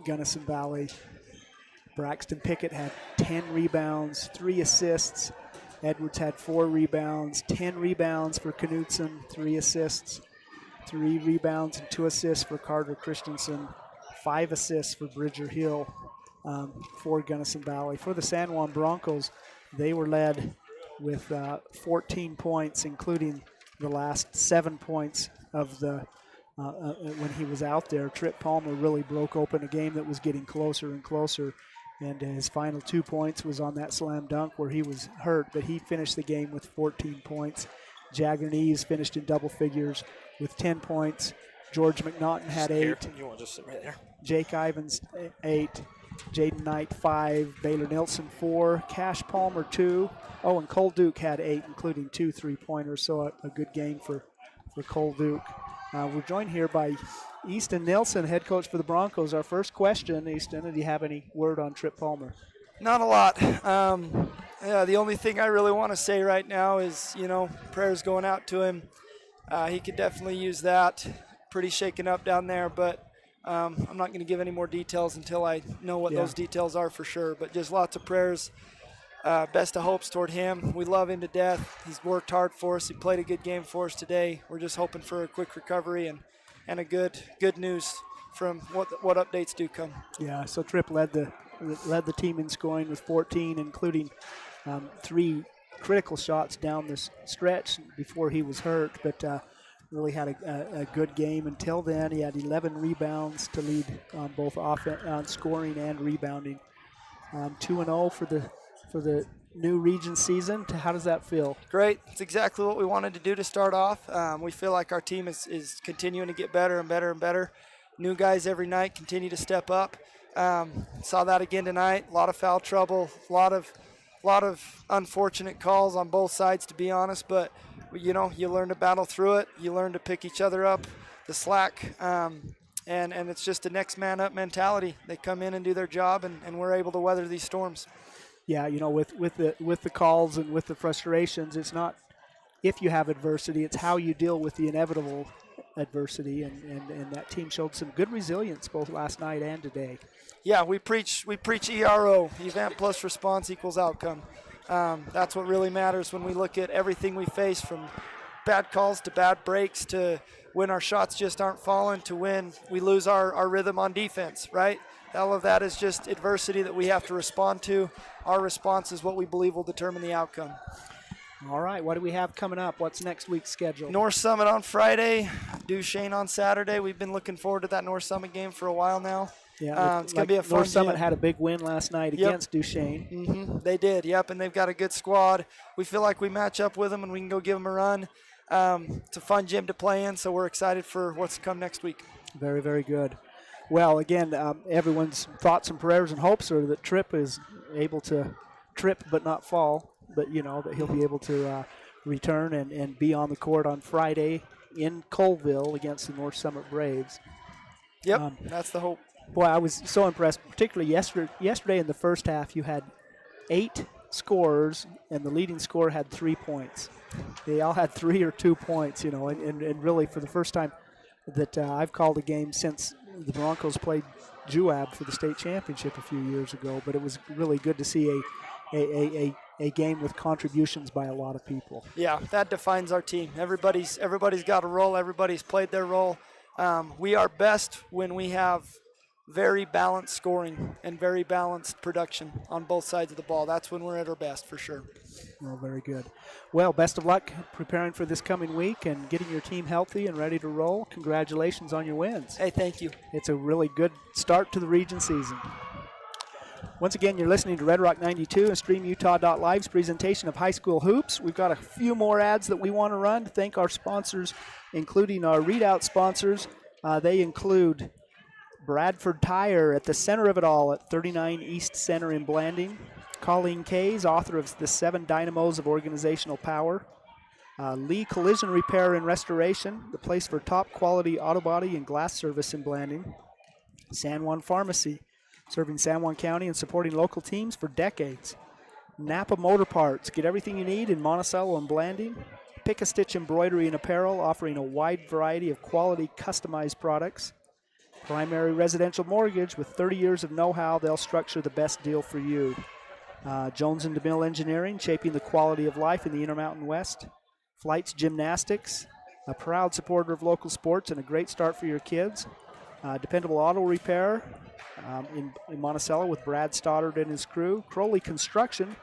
Gunnison Valley, Braxton Pickett had 10 rebounds, 3 assists. Edwards had 4 rebounds, 10 rebounds for Knutson, 3 assists. 3 rebounds and 2 assists for Carter Christensen, 5 assists for Bridger Hill for Gunnison Valley. For the San Juan Broncos, they were led with 14 points, including the last 7 points of the when he was out there. Trip Palmer really broke open a game that was getting closer and closer, and his final 2 points was on that slam dunk where he was hurt, but he finished the game with 14 points. Jagger Nees finished in double figures with 10 points. George McNaughton had 8. You want to just sit right there. Jake Ivins 8. Jaden Knight 5. Baylor Nilsson 4. Cash Palmer 2. Oh, and Cole Duke had 8, including 2 3-pointers. So a good game for Cole Duke. We're joined here by Easton Nilsson, head coach for the Broncos. Our first question, Easton, do you have any word on Trip Palmer? Not a lot. The only thing I really want to say right now is, prayers going out to him. He could definitely use that. Pretty shaken up down there, but I'm not going to give any more details until I know what those details are for sure. But just lots of prayers. Best of hopes toward him. We love him to death. He's worked hard for us. He played a good game for us today. We're just hoping for a quick recovery and a good news from what updates do come. Yeah, so Tripp led the team in scoring with 14, including 3 critical shots down this stretch before he was hurt, but really had a good game until then. He had 11 rebounds to lead on both scoring and rebounding. 2-0 for the new region season. How does that feel? Great. It's exactly what we wanted to do to start off. We feel like our team is continuing to get better and better and better. New guys every night continue to step up. Saw that again tonight. A lot of foul trouble, a lot of unfortunate calls on both sides, to be honest. But you learn to battle through it. You learn to pick each other up the slack, and it's just a next man up mentality. They come in and do their job, and we're able to weather these storms. Yeah, with the calls and with the frustrations, it's not if you have adversity, it's how you deal with the inevitable adversity, and that team showed some good resilience both last night and today. Yeah, we preach ERO, event plus response equals outcome. That's what really matters when we look at everything we face, from bad calls to bad breaks to when our shots just aren't falling to when we lose our rhythm on defense, right? All of that is just adversity that we have to respond to. Our response is what we believe will determine the outcome. All right, what do we have coming up? What's next week's schedule? North Summit on Friday, Duchesne on Saturday. We've been looking forward to that North Summit game for a while now. Yeah, it's going to be a fun North Summit game. had a big win last night against Duchesne. They did, yep, and they've got a good squad. We feel like we match up with them and we can go give them a run. It's a fun gym to play in, so we're excited for what's to come next week. Very, very good. Well, again, everyone's thoughts and prayers and hopes are that Tripp is able to trip but not fall, but, that he'll be able to return and be on the court on Friday in Colville against the North Summit Braves. Yep, that's the hope. Boy, I was so impressed, particularly yesterday in the first half. You had 8 scorers, and the leading scorer had 3 points. They all had 3 or 2 points, and really for the first time that I've called a game since the Broncos played Juab for the state championship a few years ago. But it was really good to see a game with contributions by a lot of people. Yeah, that defines our team. Everybody's got a role. Everybody's played their role. We are best when we have very balanced scoring and very balanced production on both sides of the ball. That's when we're at our best, for sure. Well, very good. Well, best of luck preparing for this coming week and getting your team healthy and ready to roll. Congratulations on your wins. Hey, thank you. It's a really good start to the region season. Once again, you're listening to Red Rock 92 and StreamUtah.Live's presentation of high school hoops. We've got a few more ads that we want to run to thank our sponsors, including our readout sponsors. They include Bradford Tire at the center of it all at 39 East Center in Blanding. Colleen Kays, author of The 7 Dynamos of Organizational Power. Lee Collision Repair and Restoration, the place for top quality auto body and glass service in Blanding. San Juan Pharmacy, serving San Juan County and supporting local teams for decades. Napa Motor Parts, get everything you need in Monticello and Blanding. Pick a Stitch Embroidery and Apparel, offering a wide variety of quality customized products. Primary Residential Mortgage, with 30 years of know-how, they'll structure the best deal for you. Jones & DeMille Engineering, shaping the quality of life in the Intermountain West. Flights Gymnastics, a proud supporter of local sports and a great start for your kids. Dependable Auto Repair in Monticello with Brad Stoddard and his crew. Crowley Construction,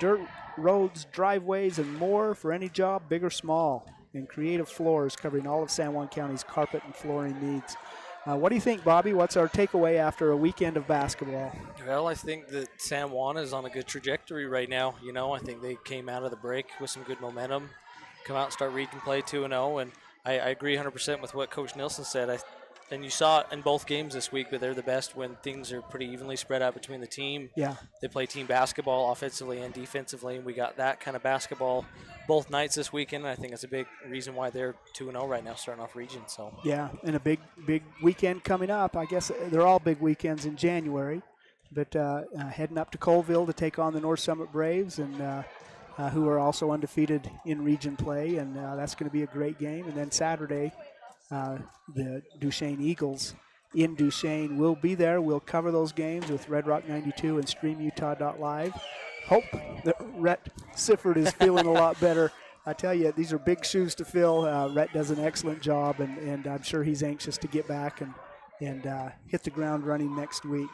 dirt, roads, driveways, and more for any job, big or small. And Creative Floors, covering all of San Juan County's carpet and flooring needs. What do you think, Bobby? What's our takeaway after a weekend of basketball? Well, I think that San Juan is on a good trajectory right now. I think they came out of the break with some good momentum, come out and start region play 2-0, and I agree 100% with what Coach Nilsson said. And you saw it in both games this week, but they're the best when things are pretty evenly spread out between the team. Yeah. They play team basketball offensively and defensively, and we got that kind of basketball both nights this weekend. And I think it's a big reason why they're 2-0 right now, starting off region. So yeah, and a big weekend coming up. I guess they're all big weekends in January, but heading up to Colville to take on the North Summit Braves, and who are also undefeated in region play, and that's going to be a great game. And then Saturday, the Duchesne Eagles in Duchesne will be there. We'll cover those games with Red Rock 92 and StreamUtah.Live. Hope that Rhett Sifford is feeling a lot better. I tell you, these are big shoes to fill. Rhett does an excellent job, and I'm sure he's anxious to get back and hit the ground running next week.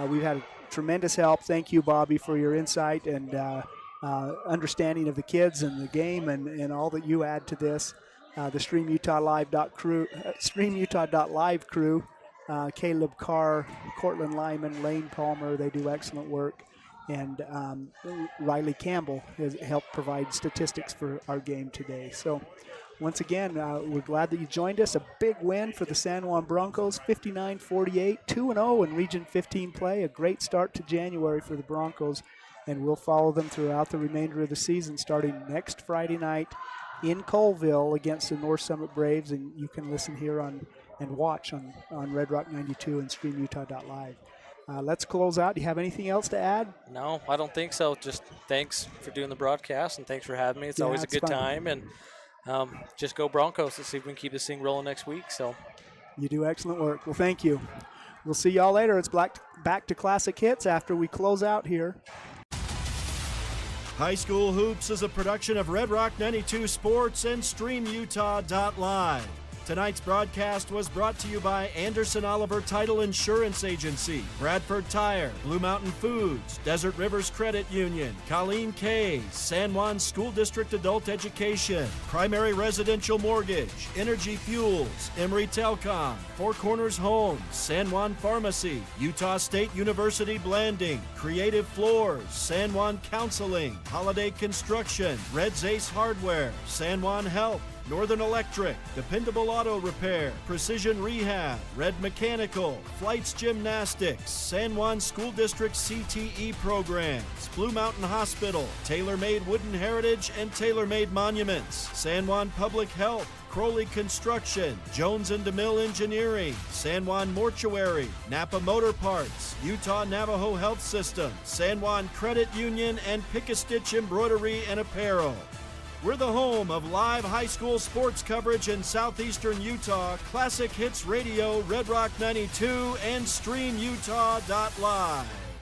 We've had tremendous help. Thank you, Bobby, for your insight and understanding of the kids and the game and all that you add to this. The StreamUtah.Live crew, Caleb Carr, Cortland Lyman, Lane Palmer, they do excellent work. And Riley Campbell has helped provide statistics for our game today. So once again, we're glad that you joined us. A big win for the San Juan Broncos, 59-48, 2-0 in Region 15 play. A great start to January for the Broncos, and we'll follow them throughout the remainder of the season, starting next Friday night in Colville against the North Summit Braves. And you can listen here and watch on Red Rock 92 and StreamUtah.Live. Let's close out. Do you have anything else to add? No, I don't think so. Just thanks for doing the broadcast, and thanks for having me. It's always a good time. And just go Broncos. Let's see if we can keep this thing rolling next week. So you do excellent work. Well, thank you. We'll see y'all later. It's back to Classic Hits after we close out here. High School Hoops is a production of Red Rock 92 Sports and StreamUtah.Live. Tonight's broadcast was brought to you by Anderson Oliver Title Insurance Agency, Bradford Tire, Blue Mountain Foods, Desert Rivers Credit Union, Colleen K, San Juan School District Adult Education, Primary Residential Mortgage, Energy Fuels, Emory Telcom, Four Corners Homes, San Juan Pharmacy, Utah State University Blanding, Creative Floors, San Juan Counseling, Holiday Construction, Red's Ace Hardware, San Juan Health, Northern Electric, Dependable Auto Repair, Precision Rehab, Red Mechanical, Flights Gymnastics, San Juan School District CTE Programs, Blue Mountain Hospital, Tailor-Made Wooden Heritage and Tailor-Made Monuments, San Juan Public Health, Crowley Construction, Jones and DeMille Engineering, San Juan Mortuary, Napa Motor Parts, Utah Navajo Health System, San Juan Credit Union, and Pick-a-Stitch Embroidery and Apparel. We're the home of live high school sports coverage in southeastern Utah, Classic Hits Radio, Red Rock 92, and StreamUtah.Live.